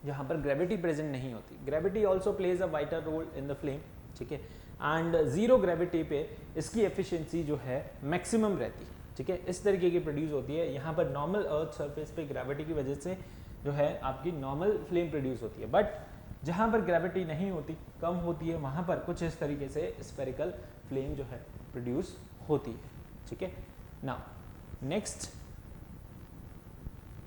जहाँ पर ग्रेविटी प्रेजेंट नहीं होती। Gravity also plays a vital role in the flame, ठीक है, एंड जीरो ग्रेविटी पे इसकी एफिशिएंसी जो है मैक्सिमम रहती है, ठीक है, इस तरीके की प्रोड्यूस होती है। यहाँ पर नॉर्मल अर्थ सरफेस पे ग्रेविटी की वजह से जो है आपकी नॉर्मल फ्लेम प्रोड्यूस होती है, बट जहाँ पर ग्रेविटी नहीं होती, कम होती है, वहाँ पर कुछ इस तरीके से स्पेरिकल फ्लेम जो है प्रोड्यूस होती है, ठीक है। Now next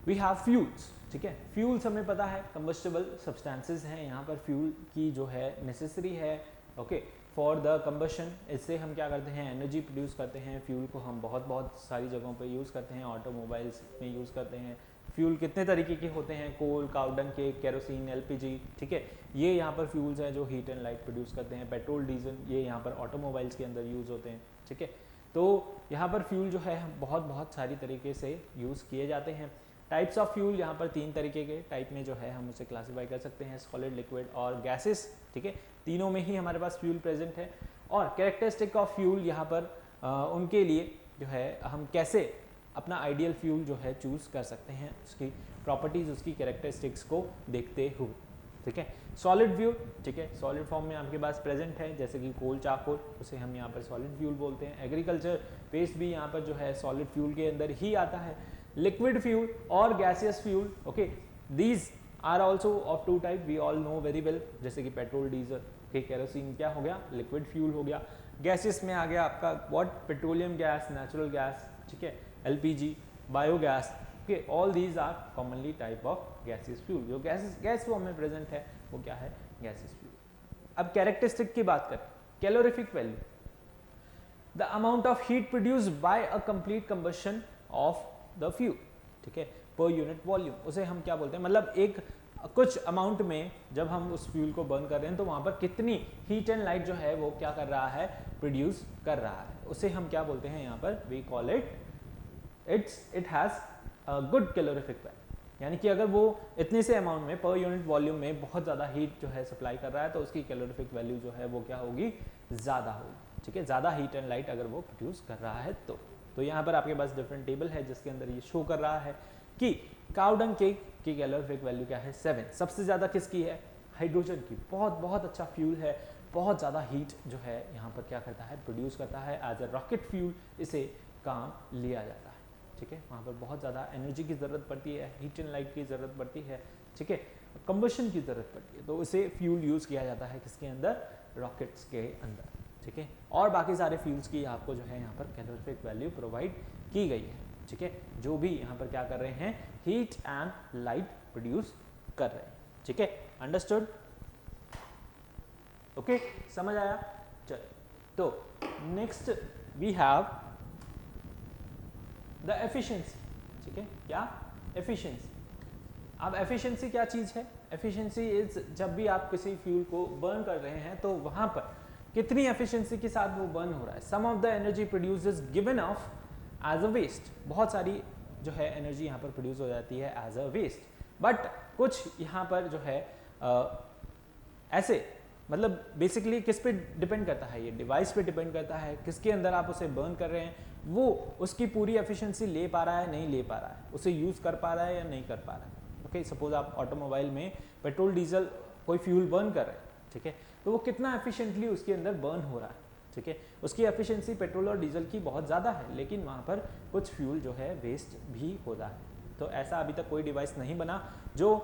we have fuels, ठीक है। फ्यूल्स हमें पता है कंबस्टेबल सब्सटेंसेस हैं, यहाँ पर फ्यूल की जो है नेसेसरी है, ओके, फॉर द कंबशन। इससे हम क्या करते हैं, एनर्जी प्रोड्यूस करते हैं। फ्यूल को हम बहुत सारी जगहों पे यूज़ करते हैं, ऑटोमोबाइल्स में यूज़ करते हैं। फ्यूल कितने तरीके के होते हैं, कोल, काउडंग केक, केरोसिन, एलपीजी, ठीक है, ये यहाँ पर फ्यूल्स हैं जो हीट एंड लाइट प्रोड्यूस करते हैं। पेट्रोल, डीजल, ये यहाँ पर ऑटोमोबाइल्स के अंदर यूज़ होते हैं, ठीक है। तो यहाँ पर फ्यूल जो है बहुत सारी तरीके से यूज़ किए जाते हैं। टाइप्स ऑफ फ्यूल यहाँ पर 3 तरीके के टाइप में जो है हम उसे क्लासीफाई कर सकते हैं, सॉलिड, लिक्विड और गैसेस, ठीक है। तीनों में ही हमारे पास फ्यूल प्रेजेंट है। और कैरेक्टरिस्टिक ऑफ फ्यूल यहाँ पर उनके लिए जो है हम कैसे अपना आइडियल फ्यूल जो है चूज़ कर सकते हैं, उसकी प्रॉपर्टीज़, उसकी कैरेक्टरिस्टिक्स को देखते हुए, ठीक है। सॉलिड फ्यूल, ठीक है, सॉलिड फॉर्म में आपके पास प्रेजेंट है, जैसे कि कोल, चारकोल, उसे हम यहाँ पर सॉलिड फ्यूल बोलते हैं। एग्रीकल्चर वेस्ट भी यहाँ पर जो है सॉलिड फ्यूल के अंदर ही आता है। लिक्विड फ्यूल और gaseous fuel, okay, these are also of 2 type, we all know very well, जैसे कि पेट्रोल, डीजल, केरोसिन क्या हो गया, लिक्विड फ्यूल हो गया। गैसियस में आ गया आपका what, petroleum gas, natural gas, ठीक है, LPG, biogas, okay, all these are commonly type of gaseous fuel. जो गैस फॉर्म में प्रेजेंट है वो क्या है, गैसियस फ्यूल। अब कैरेक्टरिस्टिक की बात करें, calorific value, the amount of heat produced by a complete combustion of the fuel, ठीक है, पर यूनिट वॉल्यूम, उसे हम क्या बोलते हैं, मतलब एक कुछ अमाउंट में जब हम उस फ्यूल को बर्न कर रहे हैं तो वहाँ पर कितनी हीट एंड लाइट जो है वो क्या कर रहा है, प्रोड्यूस कर रहा है, उसे हम क्या बोलते हैं यहाँ पर, we call it has good calorific value. यानी कि अगर वो इतने से अमाउंट में पर यूनिट वॉल्यूम में बहुत ज़्यादा हीट जो है सप्लाई कर रहा है तो उसकी कैलोरीफिक वैल्यू जो है वो क्या होगी, ज़्यादा होगी, ठीक है, ज़्यादा हीट एंड लाइट अगर वो प्रोड्यूस कर रहा है तो यहाँ पर आपके पास डिफरेंट टेबल है जिसके अंदर ये शो कर रहा है कि काउडंग केक की कैलोरीफिक वैल्यू क्या है, 7। सबसे ज़्यादा किसकी है, हाइड्रोजन की। बहुत अच्छा फ्यूल है, बहुत ज़्यादा हीट जो है यहाँ पर क्या करता है, प्रोड्यूस करता है। एज अ रॉकेट फ्यूल इसे काम लिया जाता है, ठीक है। वहाँ पर बहुत ज़्यादा एनर्जी की ज़रूरत पड़ती है, हीट एंड लाइट की ज़रूरत पड़ती है, ठीक है, कंबशन की ज़रूरत पड़ती है, तो इसे फ्यूल यूज़ किया जाता है किसके अंदर, रॉकेट्स के अंदर, ठीक है। और बाकी सारे फ्यूल्स की आपको जो है यहाँ पर कैलोरीफिक वैल्यू प्रोवाइड की गई है, ठीक है, जो भी यहाँ पर क्या कर रहे हैं, हीट एंड लाइट प्रोड्यूस कर रहे हैं, ठीक है, अंडरस्टूड, ओके, समझ आया। चलो, तो next we have the efficiency, ठीक है, क्या, एफिशिएंसी। अब एफिशिएंसी क्या चीज़ है, एफिशिएंसी इज जब भी आप किसी फ्यूल को बर्न कर रहे हैं तो वहाँ पर कितनी एफिशिएंसी के साथ वो बर्न हो रहा है। Some of the energy produce is given off as a waste, बहुत सारी जो है एनर्जी यहाँ पर प्रोड्यूस हो जाती है एज अ वेस्ट, बट कुछ यहाँ पर जो है ऐसे, मतलब बेसिकली किस पे डिपेंड करता है, ये डिवाइस पे डिपेंड करता है, किसके अंदर आप उसे बर्न कर रहे हैं, वो उसकी पूरी एफिशिएंसी ले पा रहा है, नहीं ले पा रहा है, उसे यूज़ कर पा रहा है या नहीं कर पा रहा है। ओके, सपोज आप ऑटोमोबाइल में पेट्रोल, डीजल कोई फ्यूल बर्न कर रहे हैं, ठीक है, तो वो कितना एफिशिएंटली उसके अंदर बर्न हो रहा है, ठीक है, उसकी एफिशिएंसी पेट्रोल और डीजल की बहुत ज़्यादा है, लेकिन वहाँ पर कुछ फ्यूल जो है वेस्ट भी होता है। तो ऐसा अभी तक कोई डिवाइस नहीं बना जो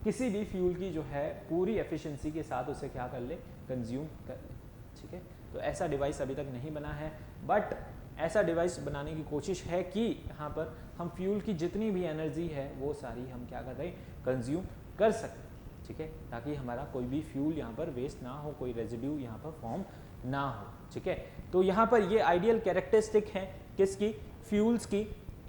किसी भी फ्यूल की जो है पूरी एफिशिएंसी के साथ उसे क्या कर ले, कंज्यूम कर ले, ठीक है, तो ऐसा डिवाइस अभी तक नहीं बना है, बट ऐसा डिवाइस बनाने की कोशिश है कि यहाँ पर हम फ्यूल की जितनी भी एनर्जी है वो सारी हम क्या कर रहे हैं, कंज्यूम कर सकते हैं, ठीक है, ताकि हमारा कोई भी फ्यूल यहाँ पर वेस्ट ना हो, कोई रेजिड्यू यहाँ पर फॉर्म ना हो, ठीक है। तो यहाँ पर ये आइडियल कैरेक्टरिस्टिक है किसकी, फ्यूल्स की,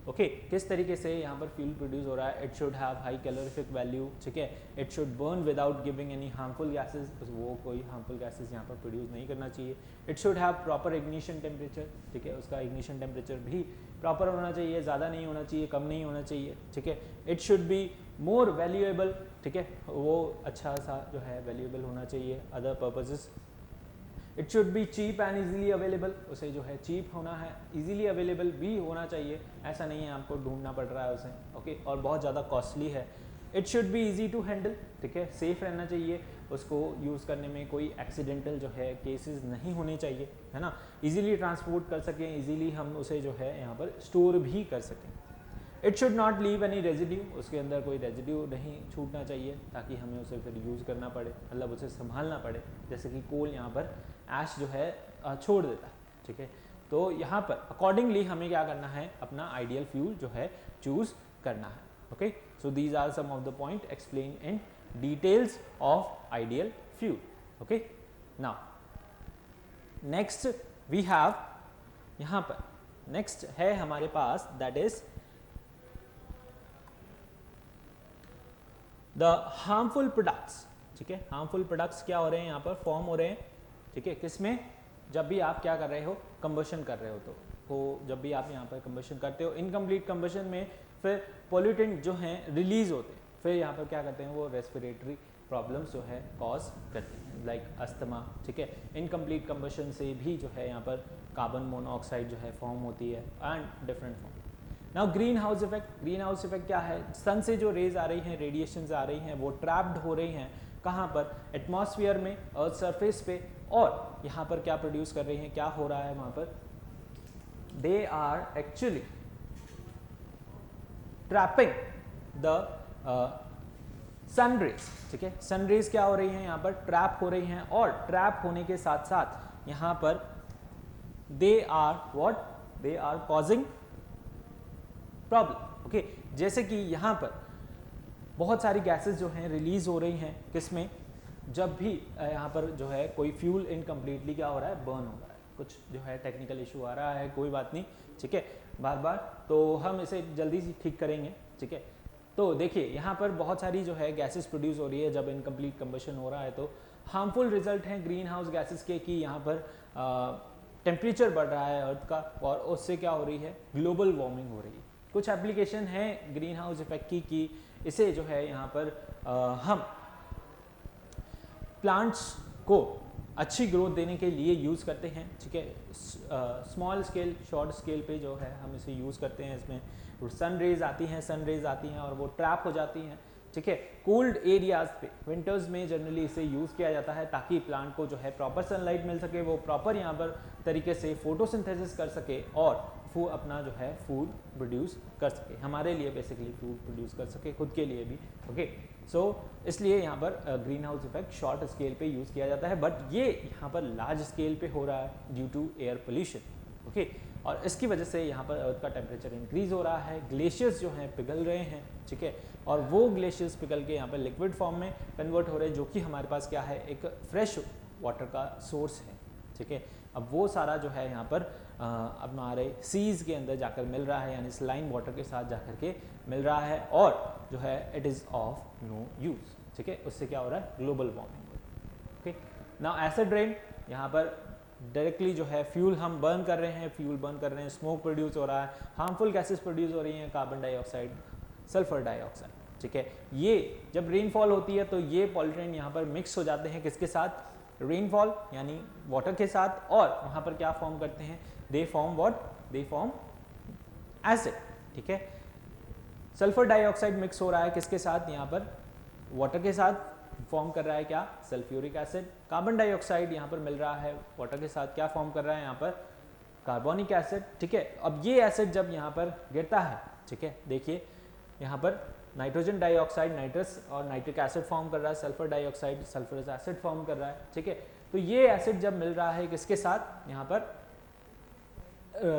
ओके किस तरीके से यहाँ पर फ्यूल प्रोड्यूस हो रहा है, it should have high calorific value, ठीक है, it should burn without giving any harmful gases, वो कोई हार्मफुल गैसेस यहाँ पर प्रोड्यूस नहीं करना चाहिए, it should have proper ignition temperature, ठीक है, उसका इग्निशन टेम्परेचर भी प्रॉपर होना चाहिए, ज़्यादा नहीं होना चाहिए, कम नहीं होना चाहिए, ठीक है, it should be more valuable, ठीक है, वो अच्छा सा जो है वैल्यूएबल होना चाहिए other purposes, it should be cheap and easily available, उसे जो है चीप होना है, इजीली अवेलेबल भी होना चाहिए, ऐसा नहीं है आपको ढूंढना पड़ रहा है उसे, ओके, और बहुत ज़्यादा कॉस्टली है, it should be easy to handle, ठीक है, सेफ रहना चाहिए, उसको यूज़ करने में कोई एक्सीडेंटल जो है केसेस नहीं होने चाहिए, है ना, इजीली ट्रांसपोर्ट कर सकें, इजीली हम उसे जो है यहाँ पर स्टोर भी कर सकें, it should not leave any residue, उसके अंदर कोई रेजिड्यू नहीं छूटना चाहिए ताकि हमें उसे फिर यूज़ करना पड़े, मतलब उसे संभालना पड़े, जैसे कि कोल यहाँ पर ऐश जो है छोड़ देता है, ठीक है, तो यहाँ पर अकॉर्डिंगली हमें क्या करना है, अपना आइडियल फ्यूल जो है चूज़ करना है, okay, so these are some of the point explain in details of ideal fuel, okay, now next we have यहाँ पर नेक्स्ट है हमारे पास that is the harmful products, ठीक है, हार्मफुल प्रोडक्ट्स क्या हो रहे हैं यहाँ पर फॉर्म हो रहे हैं, ठीक है, किसमें, जब भी आप क्या कर रहे हो, कंबशन कर रहे हो, तो जब भी आप यहाँ पर कंबशन करते हो, इनकम्प्लीट कंबशन में फिर पोल्यूटेंट जो हैं रिलीज होते हैं, फिर यहाँ पर क्या करते हैं वो रेस्पिरेटरी प्रॉब्लम्स जो है कॉज करते हैं, लाइक अस्थमा, ठीक है, इनकम्प्लीट कंबशन से भी जो है यहाँ पर कार्बन मोनोऑक्साइड जो है फॉर्म होती है and different form. Now green house effect, green house effect क्या है, सन से जो रेज आ रही हैं, रेडिएशंस आ रही हैं, वो ट्रैप्ड हो रही हैं कहाँ पर, एटमॉस्फेयर में, अर्थ सरफेस पे, और यहाँ पर क्या प्रोड्यूस कर रही हैं, क्या हो रहा है वहाँ पर, they are actually trapping the sun rays, ठीक है, सन रेज क्या हो रही हैं यहाँ पर, ट्रैप हो रही हैं, और ट्रैप होने के साथ साथ यहाँ पर they are what, they are causing problem, okay, जैसे कि यहाँ पर बहुत सारी गैसेस जो हैं रिलीज हो रही हैं, किसमें, जब भी यहाँ पर जो है कोई फ्यूल इनकम्प्लीटली क्या हो रहा है, बर्न हो रहा है, कुछ जो है टेक्निकल इशू आ रहा है, कोई बात नहीं, ठीक है, बार बार तो हम इसे जल्दी से ठीक करेंगे, ठीक है, तो देखिए यहाँ पर बहुत सारी जो है गैसेस प्रोड्यूस हो रही है जब इनकम्प्लीट कंबशन हो रहा है, तो हार्मफुल रिजल्ट हैं ग्रीन हाउस गैसेस के कि यहाँ पर टेम्परेचर बढ़ रहा है अर्थ का, और उससे क्या हो रही है, ग्लोबल वार्मिंग हो रही है। कुछ एप्लीकेशन है ग्रीन हाउस इफेक्ट की कि इसे जो है यहाँ पर हम प्लांट्स को अच्छी ग्रोथ देने के लिए यूज़ करते हैं, ठीक है, स्मॉल स्केल शॉर्ट स्केल पे जो है हम इसे यूज़ करते हैं, इसमें सन रेज आती हैं और वो ट्रैप हो जाती हैं, ठीक है, कोल्ड एरियाज पे विंटर्स में जनरली इसे यूज़ किया जाता है ताकि प्लांट को जो है प्रॉपर सनलाइट मिल सके, वो प्रॉपर यहाँ पर तरीके से फोटोसिंथेसिस कर सके और वो अपना जो है फूड प्रोड्यूस कर सके, हमारे लिए बेसिकली फूड प्रोड्यूस कर सके, खुद के लिए भी, ओके, सो इसलिए यहाँ पर green house effect short scale पे यूज़ किया जाता है, बट ये यहाँ पर लार्ज स्केल पे हो रहा है due to air pollution, okay, और इसकी वजह से यहाँ पर अर्थ का टेम्परेचर इंक्रीज हो रहा है, ग्लेशियर्स जो हैं पिघल रहे हैं, ठीक है, और वो ग्लेशियर्स पिघल के यहाँ पर लिक्विड फॉर्म में कन्वर्ट हो रहे हैं, जो कि हमारे पास क्या है, एक फ्रेश वाटर का सोर्स है, ठीक है, अब वो सारा जो है यहाँ पर हमारे सीज के अंदर जाकर मिल रहा है, यानी स्लाइम वाटर के साथ जाकर के मिल रहा है, और जो है it is of no use, ठीक है, उससे क्या हो रहा है, ग्लोबल वार्मिंग हो रही है, ओके, नाउ एसिड रेन, यहाँ पर डायरेक्टली जो है फ्यूल हम बर्न कर रहे हैं, स्मोक प्रोड्यूस हो रहा है, हार्मफुल गैसेस प्रोड्यूस हो रही हैं, कार्बन डाइऑक्साइड, सल्फर डाइऑक्साइड, ठीक है, ये जब रेनफॉल होती है तो ये पॉल्यूटेंट यहाँ पर मिक्स हो जाते हैं, किसके साथ, रेनफॉल यानी वाटर के साथ, और वहाँ पर क्या फॉर्म करते हैं, they form what, they form acid, ठीक है, सल्फर डाइऑक्साइड मिक्स हो रहा है किसके साथ, यहाँ पर वाटर के साथ, फॉर्म कर रहा है क्या, सल्फ्यूरिक एसिड, कार्बन डाइऑक्साइड यहाँ पर मिल रहा है वाटर के साथ, क्या फॉर्म कर रहा है यहाँ पर, कार्बोनिक एसिड, ठीक है, अब ये एसिड जब यहाँ पर गिरता है, ठीक है, देखिए यहाँ पर नाइट्रोजन डाइऑक्साइड नाइट्रस और नाइट्रिक एसिड फॉर्म कर रहा है, sulphur dioxide sulphurous acid form कर रहा है, ठीक है, तो ये एसिड जब मिल रहा है किसके साथ, यहाँ पर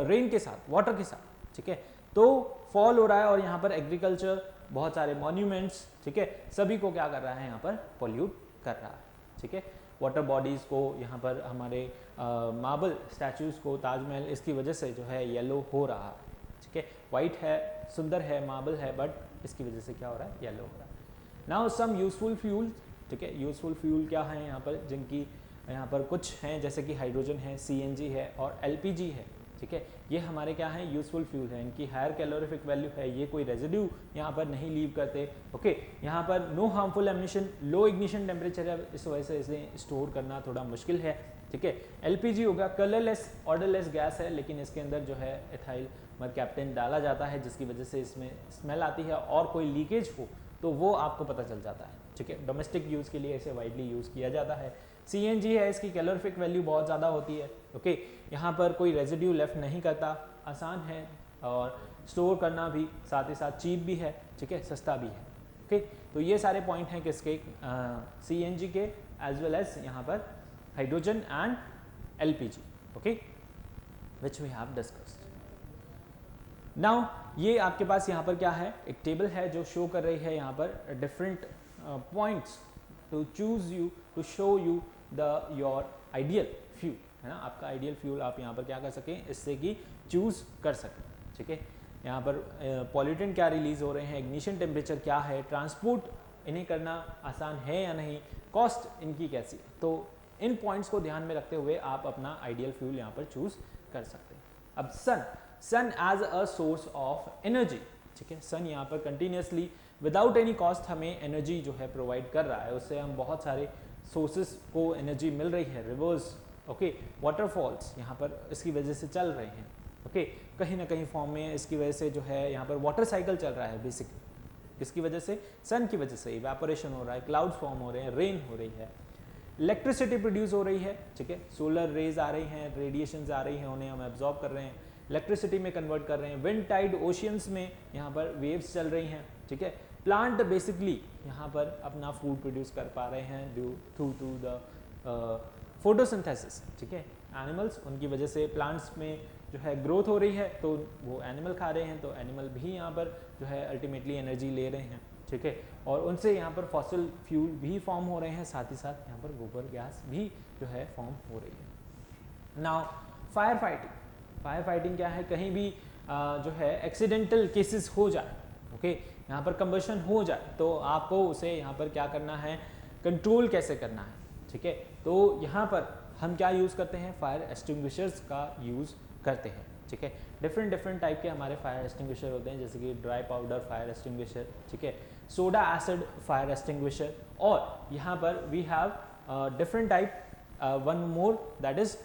रेन के साथ, वाटर के साथ, ठीक है, तो फॉल हो रहा है, और यहाँ पर एग्रीकल्चर, बहुत सारे मॉन्यूमेंट्स, ठीक है, सभी को क्या कर रहा है यहाँ पर पोल्यूट कर रहा है, ठीक है, वाटर बॉडीज़ को, यहाँ पर हमारे मार्बल स्टैचूज़ को, ताजमहल, इसकी वजह से जो है येलो हो रहा है, ठीक है, वाइट है, सुंदर है, मार्बल है, बट इसकी वजह से क्या हो रहा है, येलो हो रहा है। नाउ सम यूजफुल फ्यूल, ठीक है, यूजफुल फ्यूल क्या है यहाँ पर, जिनकी यहाँ पर कुछ हैं जैसे कि हाइड्रोजन है, CNG है और LPG है, ठीक है, ये हमारे क्या है, यूजफुल फ्यूल है, इनकी हायर कैलोरीफिक वैल्यू है, ये कोई रेजिड्यू यहाँ पर नहीं लीव करते। ओके, यहाँ पर नो हार्मफुल एमिशन, लो इग्निशन टेम्परेचर है, इस वजह से इसे स्टोर करना थोड़ा मुश्किल है, ठीक है। LPG होगा, कलरलेस ऑर्डरलेस गैस है, लेकिन इसके अंदर जो है एथाइल मरकैप्टेन डाला जाता है, जिसकी वजह से इसमें स्मेल आती है, और कोई लीकेज हो तो वो आपको पता चल जाता है, ठीक है। डोमेस्टिक यूज़ के लिए इसे वाइडली यूज़ किया जाता है। CNG है, इसकी कैलोरीफिक वैल्यू बहुत ज़्यादा होती है। ओके, यहाँ पर कोई रेजिड्यू लेफ्ट नहीं करता, आसान है और स्टोर करना भी, साथ ही साथ चीप भी है, ठीक है, सस्ता भी है। ओके, तो ये सारे पॉइंट हैं किसके, CNG के, एज वेल एज यहाँ पर हाइड्रोजन एंड LPG, ओके, which we have discussed. Now ये आपके पास यहाँ पर क्या है, एक टेबल है जो शो कर रही है यहाँ पर different points to choose you, to show you the your ideal fuel, है ना, आपका आइडियल फ्यूल आप यहाँ पर क्या कर सकें, इससे कि चूज कर सकें, ठीक है। यहाँ पर पॉल्यूटेंट क्या रिलीज हो रहे हैं, इग्निशन टेम्परेचर क्या है, ट्रांसपोर्ट इन्हें करना आसान है या नहीं, कॉस्ट इनकी कैसी है, तो इन पॉइंट्स को ध्यान में रखते हुए आप अपना आइडियल फ्यूल यहाँ पर चूज कर सकते हैं। अब sun as a source of energy, ठीक है, सन यहाँ पर कंटिन्यूसली विदाउट एनी कॉस्ट हमें एनर्जी जो है प्रोवाइड कर रहा है, उससे हम बहुत सारे सोर्सेस को एनर्जी मिल रही है, रिवर्स, ओके, वाटरफॉल्स यहाँ पर इसकी वजह से चल रहे हैं, ओके, कहीं ना कहीं फॉर्म में इसकी वजह से जो है यहाँ पर वाटर साइकिल चल रहा है बेसिकली, किसकी वजह से, सन की वजह से, इवेपोरेशन हो रहा है, क्लाउड्स फॉर्म हो रहे हैं, रेन हो रही है, इलेक्ट्रिसिटी प्रोड्यूस हो रही है, ठीक है, सोलर रेज आ रही हैं, रेडिएशंस आ रही हैं, उन्हें हम एब्जॉर्ब कर रहे हैं, इलेक्ट्रिसिटी में कन्वर्ट कर रहे हैं, विंड टाइड ओशियंस में यहाँ पर वेव्स चल रही हैं, ठीक है, प्लांट बेसिकली यहाँ पर अपना फूड प्रोड्यूस कर पा रहे हैं ड्यू टू द फोटोसिंथेसिस, ठीक है, एनिमल्स, उनकी वजह से प्लांट्स में जो है ग्रोथ हो रही है, तो वो एनिमल खा रहे हैं, तो एनिमल भी यहाँ पर जो है अल्टीमेटली एनर्जी ले रहे हैं, ठीक है, और उनसे यहाँ पर फॉसिल फ्यूल भी फॉर्म हो रहे हैं, साथ ही साथ यहाँ पर गोबर गैस भी जो है फॉर्म हो रही है। नाउ फायर फाइटिंग क्या है, कहीं भी जो है एक्सीडेंटल केसेस हो जाए, ओके, यहाँ पर कंबशन हो जाए, तो आपको उसे यहाँ पर क्या करना है, कंट्रोल कैसे करना है, ठीक है, तो यहाँ पर हम क्या यूज़ करते हैं, फायर एक्सटिंग्विशर्स का यूज़ करते हैं, ठीक है, डिफरेंट टाइप के हमारे फायर एक्सटिंग्विशर होते हैं, जैसे कि ड्राई पाउडर फायर एक्सटिंग्विशर, ठीक है, सोडा एसिड फायर एक्सटिंग्विशर, और यहाँ पर we have different type, one more that is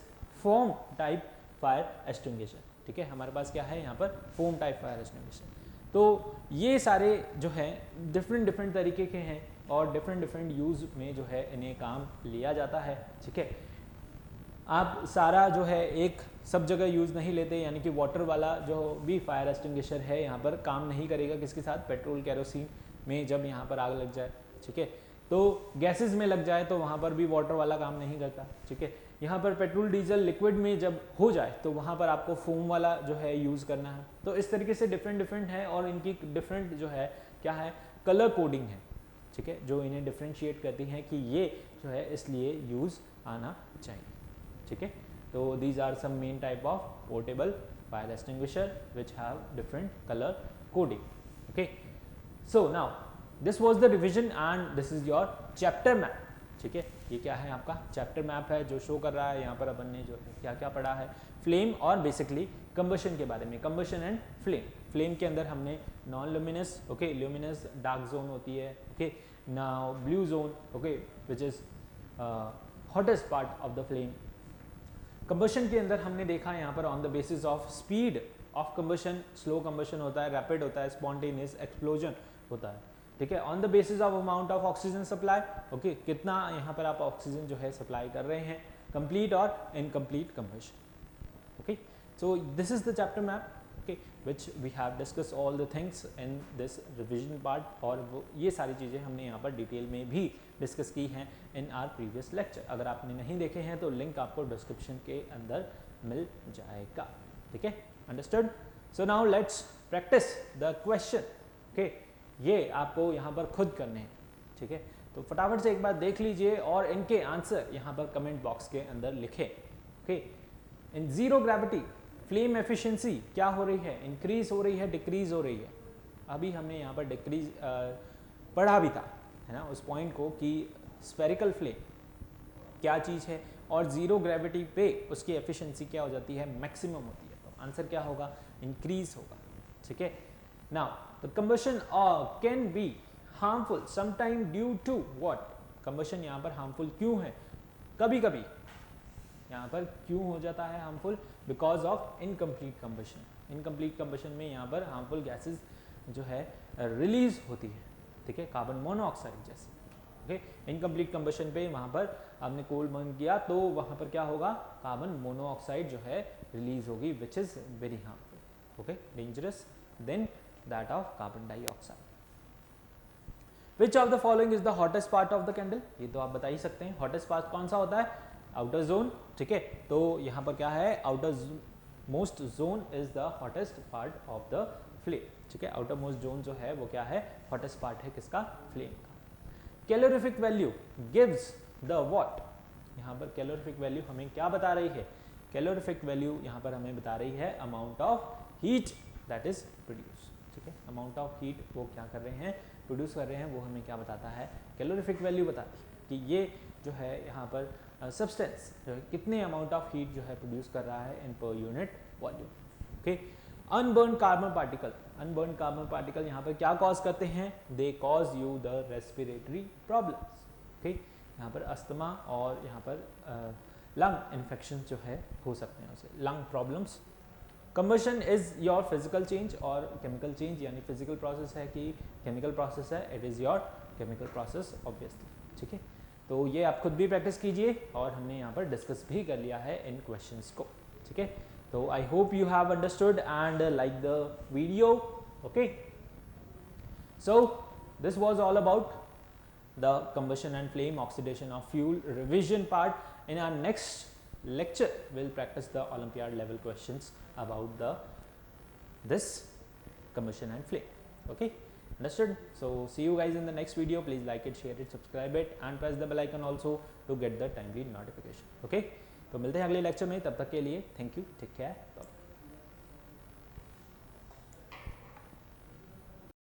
foam type fire extinguisher, ठीक है, हमारे पास क्या है यहाँ पर फोम टाइप फायर एक्सटिंग्विशर। तो ये सारे जो है डिफरेंट तरीके के हैं और डिफरेंट यूज़ में जो है इन्हें काम लिया जाता है, ठीक है। आप सारा जो है एक सब जगह यूज़ नहीं लेते, यानी कि वाटर वाला जो भी फायर एक्सटिंग्विशर है यहाँ पर काम नहीं करेगा किसके साथ, पेट्रोल केरोसिन में जब यहाँ पर आग लग जाए, ठीक है, तो गैसेस में लग जाए तो वहाँ पर भी वाटर वाला काम नहीं करता, ठीक है। यहाँ पर पेट्रोल डीजल लिक्विड में जब हो जाए तो वहाँ पर आपको फोम वाला जो है यूज़ करना है। तो इस तरीके से डिफरेंट है और इनकी डिफरेंट जो है क्या है, कलर कोडिंग है, ठीक है, जो इन्हें डिफ्रेंशिएट करती हैं कि ये जो है इसलिए यूज़ आना चाहिए, ठीक है। तो these are some main type of portable fire extinguisher which have different colour coding, okay. So now this was the revision and this is your chapter map, ठीक है। ये क्या है, आपका चैप्टर मैप है जो शो कर रहा है यहाँ पर अपन ने जो है क्या क्या पढ़ा है, फ्लेम और बेसिकली कंबशन के बारे में, कंबशन एंड फ्लेम के अंदर हमने non luminous, okay, luminous dark zone होती है, okay, now blue zone, okay, which is hottest part of the flame. Combustion के अंदर हमने देखा यहाँ पर on the basis of speed of combustion, slow combustion होता है, रैपिड होता है, स्पॉन्टेनियस एक्सप्लोजन होता है, ठीक है, on the basis of amount of oxygen supply, okay, कितना यहाँ पर आप ऑक्सीजन जो है सप्लाई कर रहे हैं, कंप्लीट और incomplete combustion, okay. So this is the chapter map, okay, which we have discuss all the things in this revision part, और वो ये सारी चीज़ें हमने यहाँ पर डिटेल में भी डिस्कस की हैं इन आर प्रीवियस लेक्चर। अगर आपने नहीं देखे हैं तो लिंक आपको डिस्क्रिप्शन के अंदर मिल जाएगा, ठीक है, understood. So now let's practice the question, okay, ये आपको यहाँ पर खुद करने हैं, ठीक है, तो फटाफट से एक बार देख लीजिए और इनके आंसर यहाँ पर कमेंट बॉक्स के अंदर लिखें, okay. In zero gravity flame efficiency क्या हो रही है, इंक्रीज हो रही है, डिक्रीज हो रही है। अभी हमने यहाँ पर डिक्रीज पढ़ा भी था, है ना, उस पॉइंट को कि स्फेरिकल फ्लेम क्या चीज़ है और जीरो ग्रेविटी पे उसकी एफिशिएंसी क्या हो जाती है, मैक्सिमम होती है। तो आंसर क्या होगा, इंक्रीज होगा। ठीक है, now the combustion can be harmful sometime due to what, combustion यहाँ पर हार्मफुल क्यों है, कभी कभी यहाँ पर क्यों हो जाता है harmful, because of incomplete combustion. Incomplete combustion में यहाँ पर हार्मफुल गैसेस जो है रिलीज होती है। ठीक है, कार्बन मोनोऑक्साइड जैसे। ओके, इनकम्प्लीट कंबशन पे वहाँ पर आपने कोल बर्न किया तो वहाँ पर क्या होगा, कार्बन मोनोऑक्साइड जो है रिलीज होगी, which is very harmful. Okay, dangerous than that of carbon dioxide. Which of the following is the hottest part of the candle, ये तो आप बता ही सकते हैं। हॉटेस्ट पार्ट कौन सा होता है, आउटर जोन। ठीक है, तो यहाँ पर क्या है, outer most zone is the hottest part of the flame. ठीक है, आउटर मोस्ट जोन जो है वो क्या है, हॉटेस्ट पार्ट है किसका, फ्लेम का। Calorific value gives the what, यहाँ पर कैलोरीफिक वैल्यू हमें क्या बता रही है, कैलोरीफिक वैल्यू यहाँ पर हमें बता रही है amount of heat that is produce. ठीक है, अमाउंट ऑफ हीट वो क्या कर रहे हैं, प्रोड्यूस कर रहे हैं, वो हमें क्या बताता है, कैलोरीफिक वैल्यू बताती है कि ये जो है यहाँ पर सब्सटेंस जो है कितने अमाउंट ऑफ हीट जो है प्रोड्यूस कर रहा है in per unit volume. Okay, unburnt carbon particle, unburnt carbon particle यहाँ पर क्या कॉज करते हैं, they cause you the respiratory problems. Okay, यहाँ पर अस्थमा और यहाँ पर लंग इन्फेक्शन जो है हो सकते हैं, उसे lung problems. Combustion is your physical change और केमिकल चेंज, यानी फिजिकल प्रोसेस है कि केमिकल प्रोसेस है, it is your chemical process obviously. ठीक है, तो ये आप खुद भी प्रैक्टिस कीजिए और हमने यहाँ पर डिस्कस भी कर लिया है इन क्वेश्चंस को। ठीक है, तो I hope you have understood and like the video. Okay, so this was all about the combustion and flame, oxidation of fuel, revision part. In our next lecture we'll practice the Olympiad level questions about this combustion and flame. Okay, understood? So see you guys in the next video. Please like it, share it, subscribe it and press the bell icon also to get the timely notification. Okay, तो मिलते हैं अगले लेक्चर में, तब तक के लिए thank you, take care, bye.